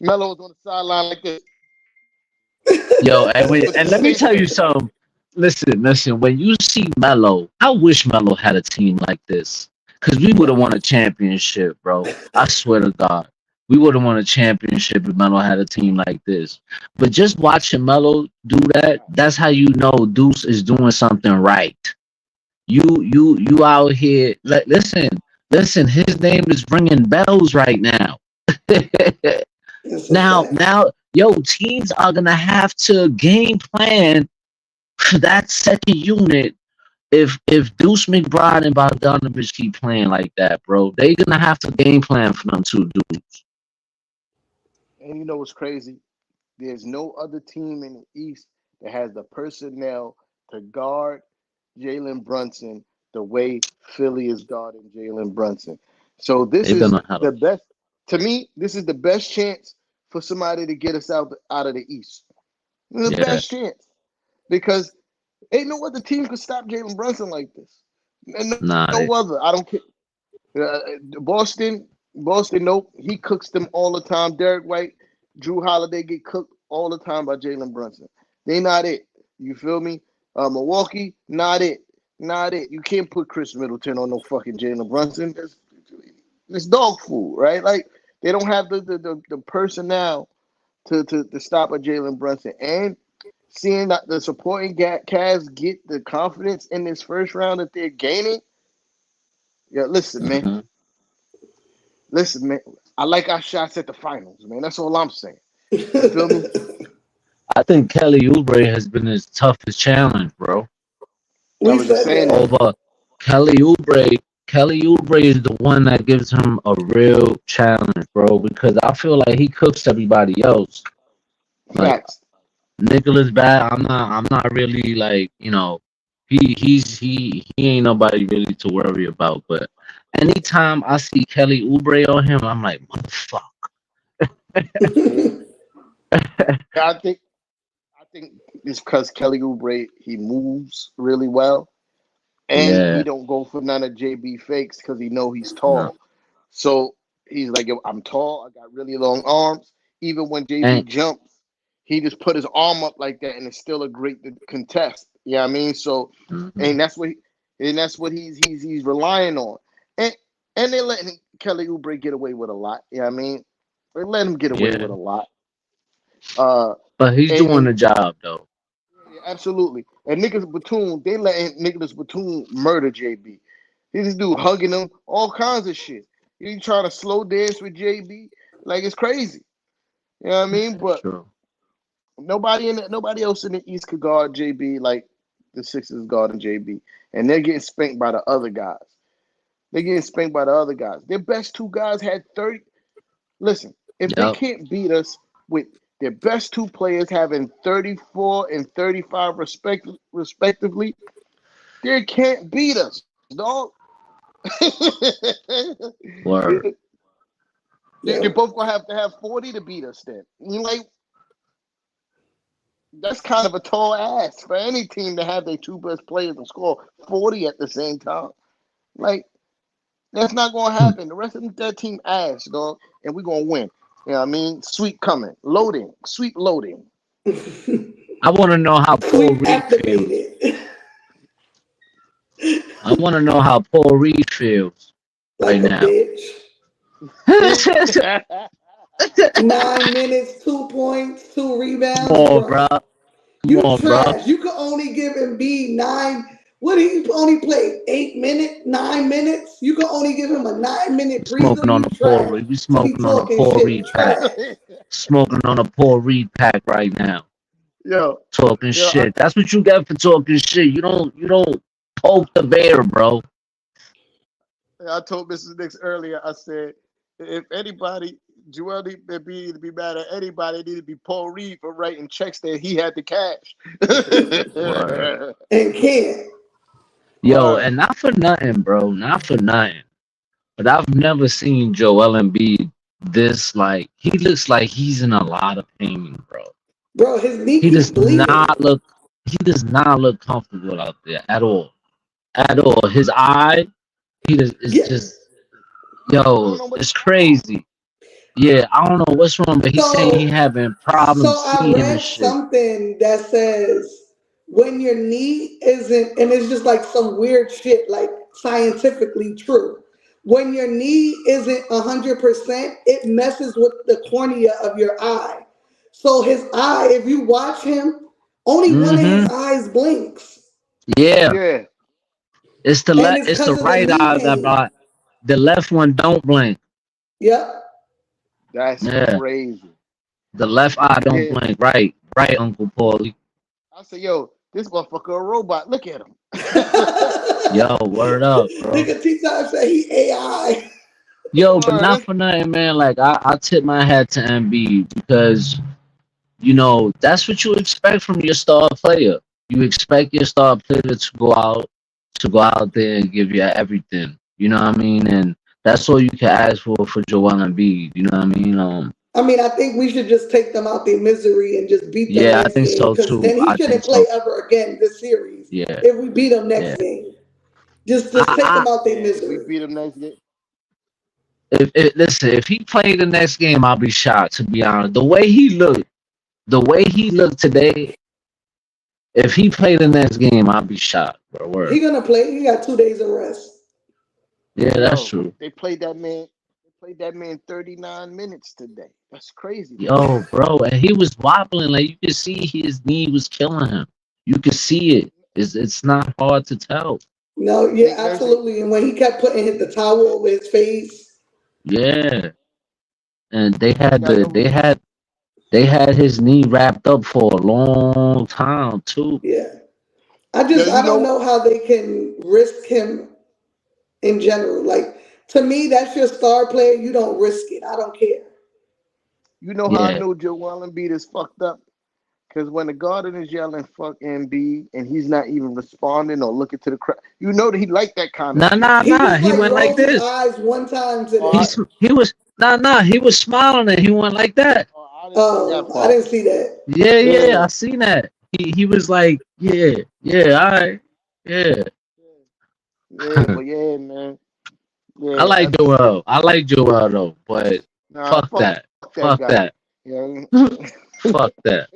Melo was on the sideline like this. Yo, With the and let me safe tell you face. something. Listen. When you see Melo, I wish Melo had a team like this because we would have won a Facts. championship, bro. I swear to God, we would have won a championship if Melo had a team like this. But just watching Melo do that, that's how you know Deuce is doing something right. You out here. Listen. His name is ringing bells right now. It's a fact. Now, yo, teams are gonna have to game plan for that second unit if Deuce McBride and Bogdanovich keep playing like that, bro. They gonna have to game plan for them two dudes. And you know what's crazy? There's no other team in the East that has the personnel to guard Jalen Brunson the way Philly is guarding Jalen Brunson. So this They're is gonna have the best to me. This is the best chance for somebody to get us out of the East. The yeah, best chance because ain't no other team could stop Jalen Brunson like this. And nah, no other. I don't care. Boston, nope. He cooks them all the time. Derek White, Drew Holiday get cooked all the time by Jalen Brunson. They not it. You feel me? Milwaukee, not it. Not it. You can't put Chris Middleton on no fucking Jalen Brunson. It's dog food, right? Like they don't have the personnel to stop a Jalen Brunson. And seeing that the supporting Cavs get the confidence in this first round that they're gaining, yeah, listen, man. mhm. Listen, man, I like our shots at the finals, man. That's all I'm saying. You feel me? I think Kelly Oubre has been his toughest challenge, bro. I We was just said saying that. that. Over Kelly Oubre. Kelly Oubre is the one that gives him a real challenge, bro, because I feel like he cooks everybody else. Like Facts. Nicholas Bad, I'm not really like, he ain't nobody really to worry about. But anytime I see Kelly Oubre on him, I'm like, motherfucker. Yeah, yeah. I think it's because Kelly Oubre he moves really well, and he Yeah, don't go for none of JB fakes because he know he's no. tall. So he's like, yo, I'm tall. I got really long arms. Even when JB And jumps, he just put his arm up like that, and it's still a great contest. You know what I mean? So, mhm, and that's what he's relying on. And and they letting Kelly Oubre get away with a lot. You know what I mean? They let him get away yeah, with a lot. Uh, but he's doing and the job though. yeah, absolutely. And Nicholas Batum, they letting Nicholas Batum murder JB. This dude hugging him, all kinds of shit. You trying to slow dance with JB, like it's crazy. You know what I mean? That's But true. nobody else in the East could guard JB like the Sixers guarding JB, and they're getting spanked by the other guys. They're getting spanked by the other guys. Their best two guys had 30. Listen, if they Yep. can't beat us with their best two players having 34 and 35 respectively, they can't beat us, dog. Word. They're Yep. both gonna have to have 40 to beat us then. You like that's kind of a tall ask for any team to have their two best players and score 40 at the same time. Like, that's not gonna happen. The rest of that team ass, dog, and we're gonna win. You know what I mean? Sweep coming. Loading. Sweep loading. I want to know how Paul Sweep Reed feels. activated. I want to know how Paul Reed feels right Like a now. bitch. Come 9 minutes, 2 points, two Come rebounds, on, bro. bro. Come You on, bro. trash. You could only give Embiid nine. What he only played 8 minutes, 9 minutes. You could only give him a 9 minute Smoking breather. on You a Paul trash Reed. We to be smoking on a talking Paul shit. Reed pack. Trash. Smoking on a Paul Reed pack right now. yo, Talking yo, I, shit. That's what you get for talking shit. You don't poke the bear, bro. I told Mrs. Nix earlier, I said, if anybody, Joel need to be mad at anybody, it need to be Paul Reed for writing checks that he had the cash. Word. And can't. Yo, Word. and not for nothing, bro. Not for nothing. But I've never seen Joel Embiid this like he looks like he's in a lot of pain, bro. Bro, his knee He keep does bleeding. not look he does not look comfortable out there at all. At all. His eye, he does is Yeah. just I don't yo, know what's it's wrong with him. crazy. Yeah, I don't know what's wrong, but he's saying he So having so problems I seeing and read shit. something that says when your knee isn't, and it's just like some weird shit, like scientifically true. When your knee isn't 100%, it messes with the cornea of your eye. So his eye, if you watch him, only one of his Mm-hmm. eyes blinks, Yeah. Yeah, and it's It's the because of the right knee eye that pain. blind. The left one don't blink. Yep. that's Yeah. crazy. The left eye don't Yeah, blink. Right. Right, Uncle Paulie. I said, yo, this motherfucker a robot. Look at him. Yo, word up, bro. Nigga T Time say he AI. Yo, but Word. not for nothing, man. Like I tip my hat to MB because that's what you expect from your star player. You expect your star player to go out there and give you everything. You know what I mean? And that's all you can ask for Joel Embiid. You know what I mean? I mean, I think we should just take them out their misery and just beat them Yeah, I next think game so because too. then he I think shouldn't play so too. ever again this series Yeah, if we beat them yeah. next game. Just take I them out their Yeah, if we misery. beat him next game. if listen, if he played the next game, I'll be shocked. To be honest, the way he looked today, if he played the next game, I'll be shocked, bro. He Word. gonna play. He got 2 days of rest. Yeah, that's Yo, true. they played that man. They played that man 39 minutes today. That's crazy to me. Yo, bro, and he was wobbling. Like you could see his knee was killing him. You could see it. It's not hard to tell. No, yeah, Nick Nurse, absolutely. And when he kept putting the towel over his face, Yeah, and y'all know who? they had his knee wrapped up for a long time too. yeah. Yo, I don't know how they can risk him in general. Like to me, that's your star player. You don't risk it. I don't care. how I Yeah. know Joel Embiid is fucked up. Because when the Garden is yelling "fuck Embiid" and he's not even responding or looking to the crowd, you know that he like that kind of Nah, shit. nah, He nah. just He like went like rolls his this. eyes one time All today. right, He was. Nah, he was smiling and he went like that. Oh, I didn't see that I part. didn't see that. Yeah, Yeah, I seen that. He was like, yeah, all right, yeah. yeah, but yeah, man. I Yeah, like that's Joel. I like Joel though, but nah. fuck Fuck that. that guy. Fuck that. You know Fuck that.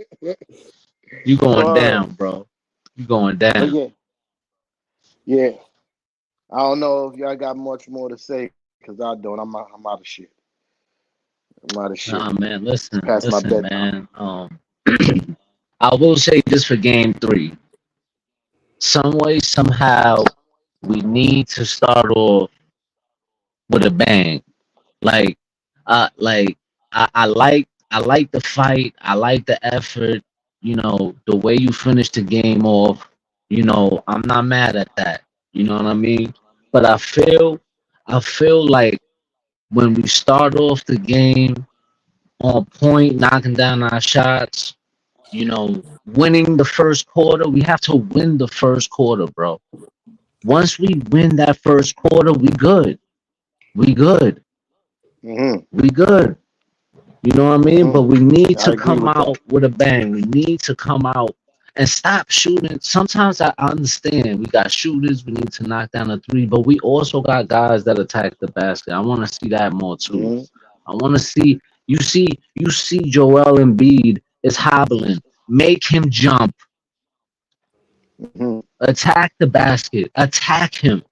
You going Word. down, bro. You going But down. yeah, yeah. I don't know if y'all got much more to say because I don't. I'm out of shit. I'm out of shit. Nah, man. It's past my Listen, bedtime. man. I will say this for game three. Some way, somehow, we need to start off with a bang. Like, like I like the fight. I like the effort. You know, the way you finish the game off. You know, I'm not mad at that. You know what I mean? But I feel like when we start off the game on point, knocking down our shots, you know, winning the first quarter, we have to win the first quarter, bro. Once we win that first quarter, we good. We good. Mhm. We good. You know what I mean? But Mhm. we need I to agree come with that. out with a bang. We need to come out and stop shooting. Sometimes I understand we got shooters, we need to knock down a three, but we also got guys that attack the basket. I want to see that more too. Mhm. I want to see you see Joel Embiid is hobbling. Make him jump. Mhm. Attack the basket. Attack him.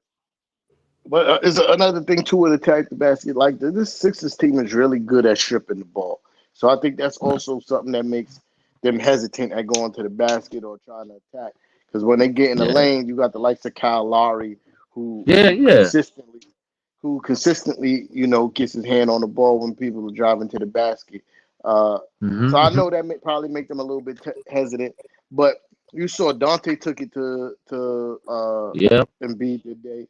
But is another thing too with attack the basket. Like this Sixers team is really good at stripping the ball. So I think that's also something that makes them hesitant at going to the basket or trying to attack. Because when they get in the Yeah. lane, you got the likes of Kyle Lowry who Yeah, who yeah. consistently who consistently gets his hand on the ball when people are driving to the basket. Uh, so I Hmm. know that may probably make them a little bit hesitant. But you saw Dante took it to Yep. Embiid today.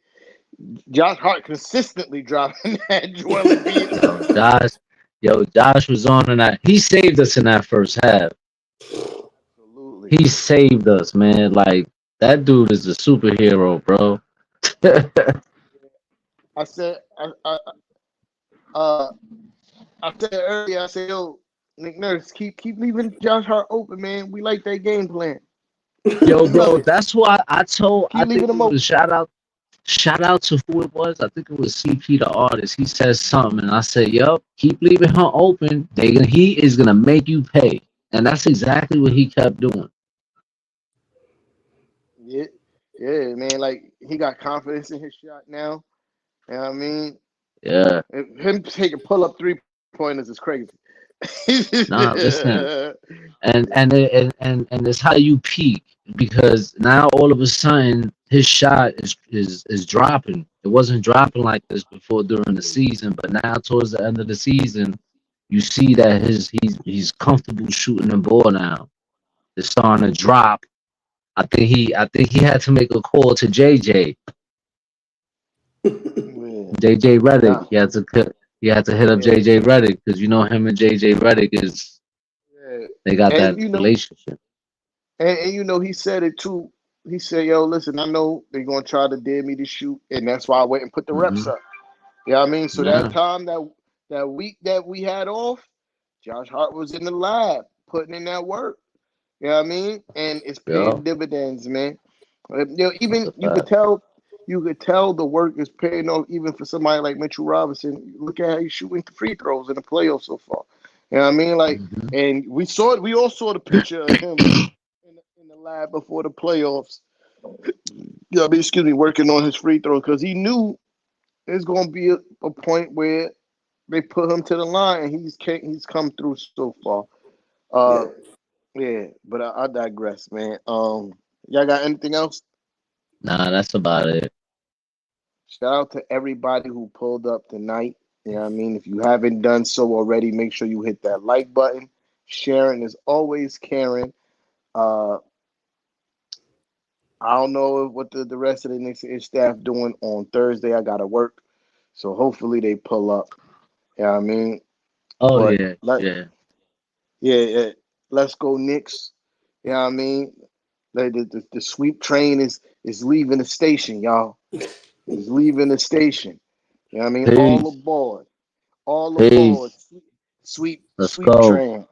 Josh Hart consistently dropping that Joel Embiid. Yo, Josh, Josh was on in that. He saved us in that first half. Absolutely. He saved us, man. Like that dude is a superhero, bro. I said, uh, I said earlier. I said, yo, Nick Nurse, keep leaving Josh Hart open, man. We like that game plan. Yo, We love bro, it. that's why I told. I Keep think leaving it them was open. shout out to who it was. I think it was CP the artist. He said something, and I said, "Yup, keep leaving her open. He is gonna make you pay." And that's exactly what he kept doing. Yeah, yeah, man. Like he got confidence in his shot now. You know what I mean? Yeah. Him taking pull up 3 pointers is crazy. Nah, listen. And it's how you peak because now all of a sudden his shot is dropping. It wasn't dropping like this before during the season, but now towards the end of the season, you see that he's comfortable shooting the ball now. It's starting to drop. I think he had to make a call to Yeah. JJ Redick. Nah. He had to hit up Yeah. JJ Redick because him and JJ Redick is Yeah. they got And that relationship. he said it too. He said, "Yo, listen, I know they're gonna try to dare me to shoot, and that's why I went and put the reps Hmm. up." You know what I mean? So that Yeah. time that week that we had off, Josh Hart was in the lab putting in that work. You know what I mean? And it's Yeah. paying dividends, man. That's Even a fact. you could tell the work is paying off even for somebody like Mitchell Robinson. Look at how he's shooting the free throws in the playoffs so far. You know what I mean? Like, Hmm. and we all saw the picture of him in the lab before the playoffs. Yeah, I mean, excuse me, working on his free throw because he knew there's going to be a point where they put him to the line and he's come through so far. Uh, Yeah. yeah, but I digress, man. Y'all got anything else? Nah, that's about it. Shout out to everybody who pulled up tonight. You know what I mean? If you haven't done so already, make sure you hit that like button. Sharing is always caring. Uh, I don't know what the rest of the Knicks staff doing on Thursday. I gotta work, so hopefully they pull up. You know what I mean? Oh But yeah, yeah. yeah, let's go Knicks. You know what I mean? The sweep train is leaving the station, y'all. Is leaving the station. You know what I mean? All Peace. aboard. All aboard. Peace. Sweep, Let's sweep go. train.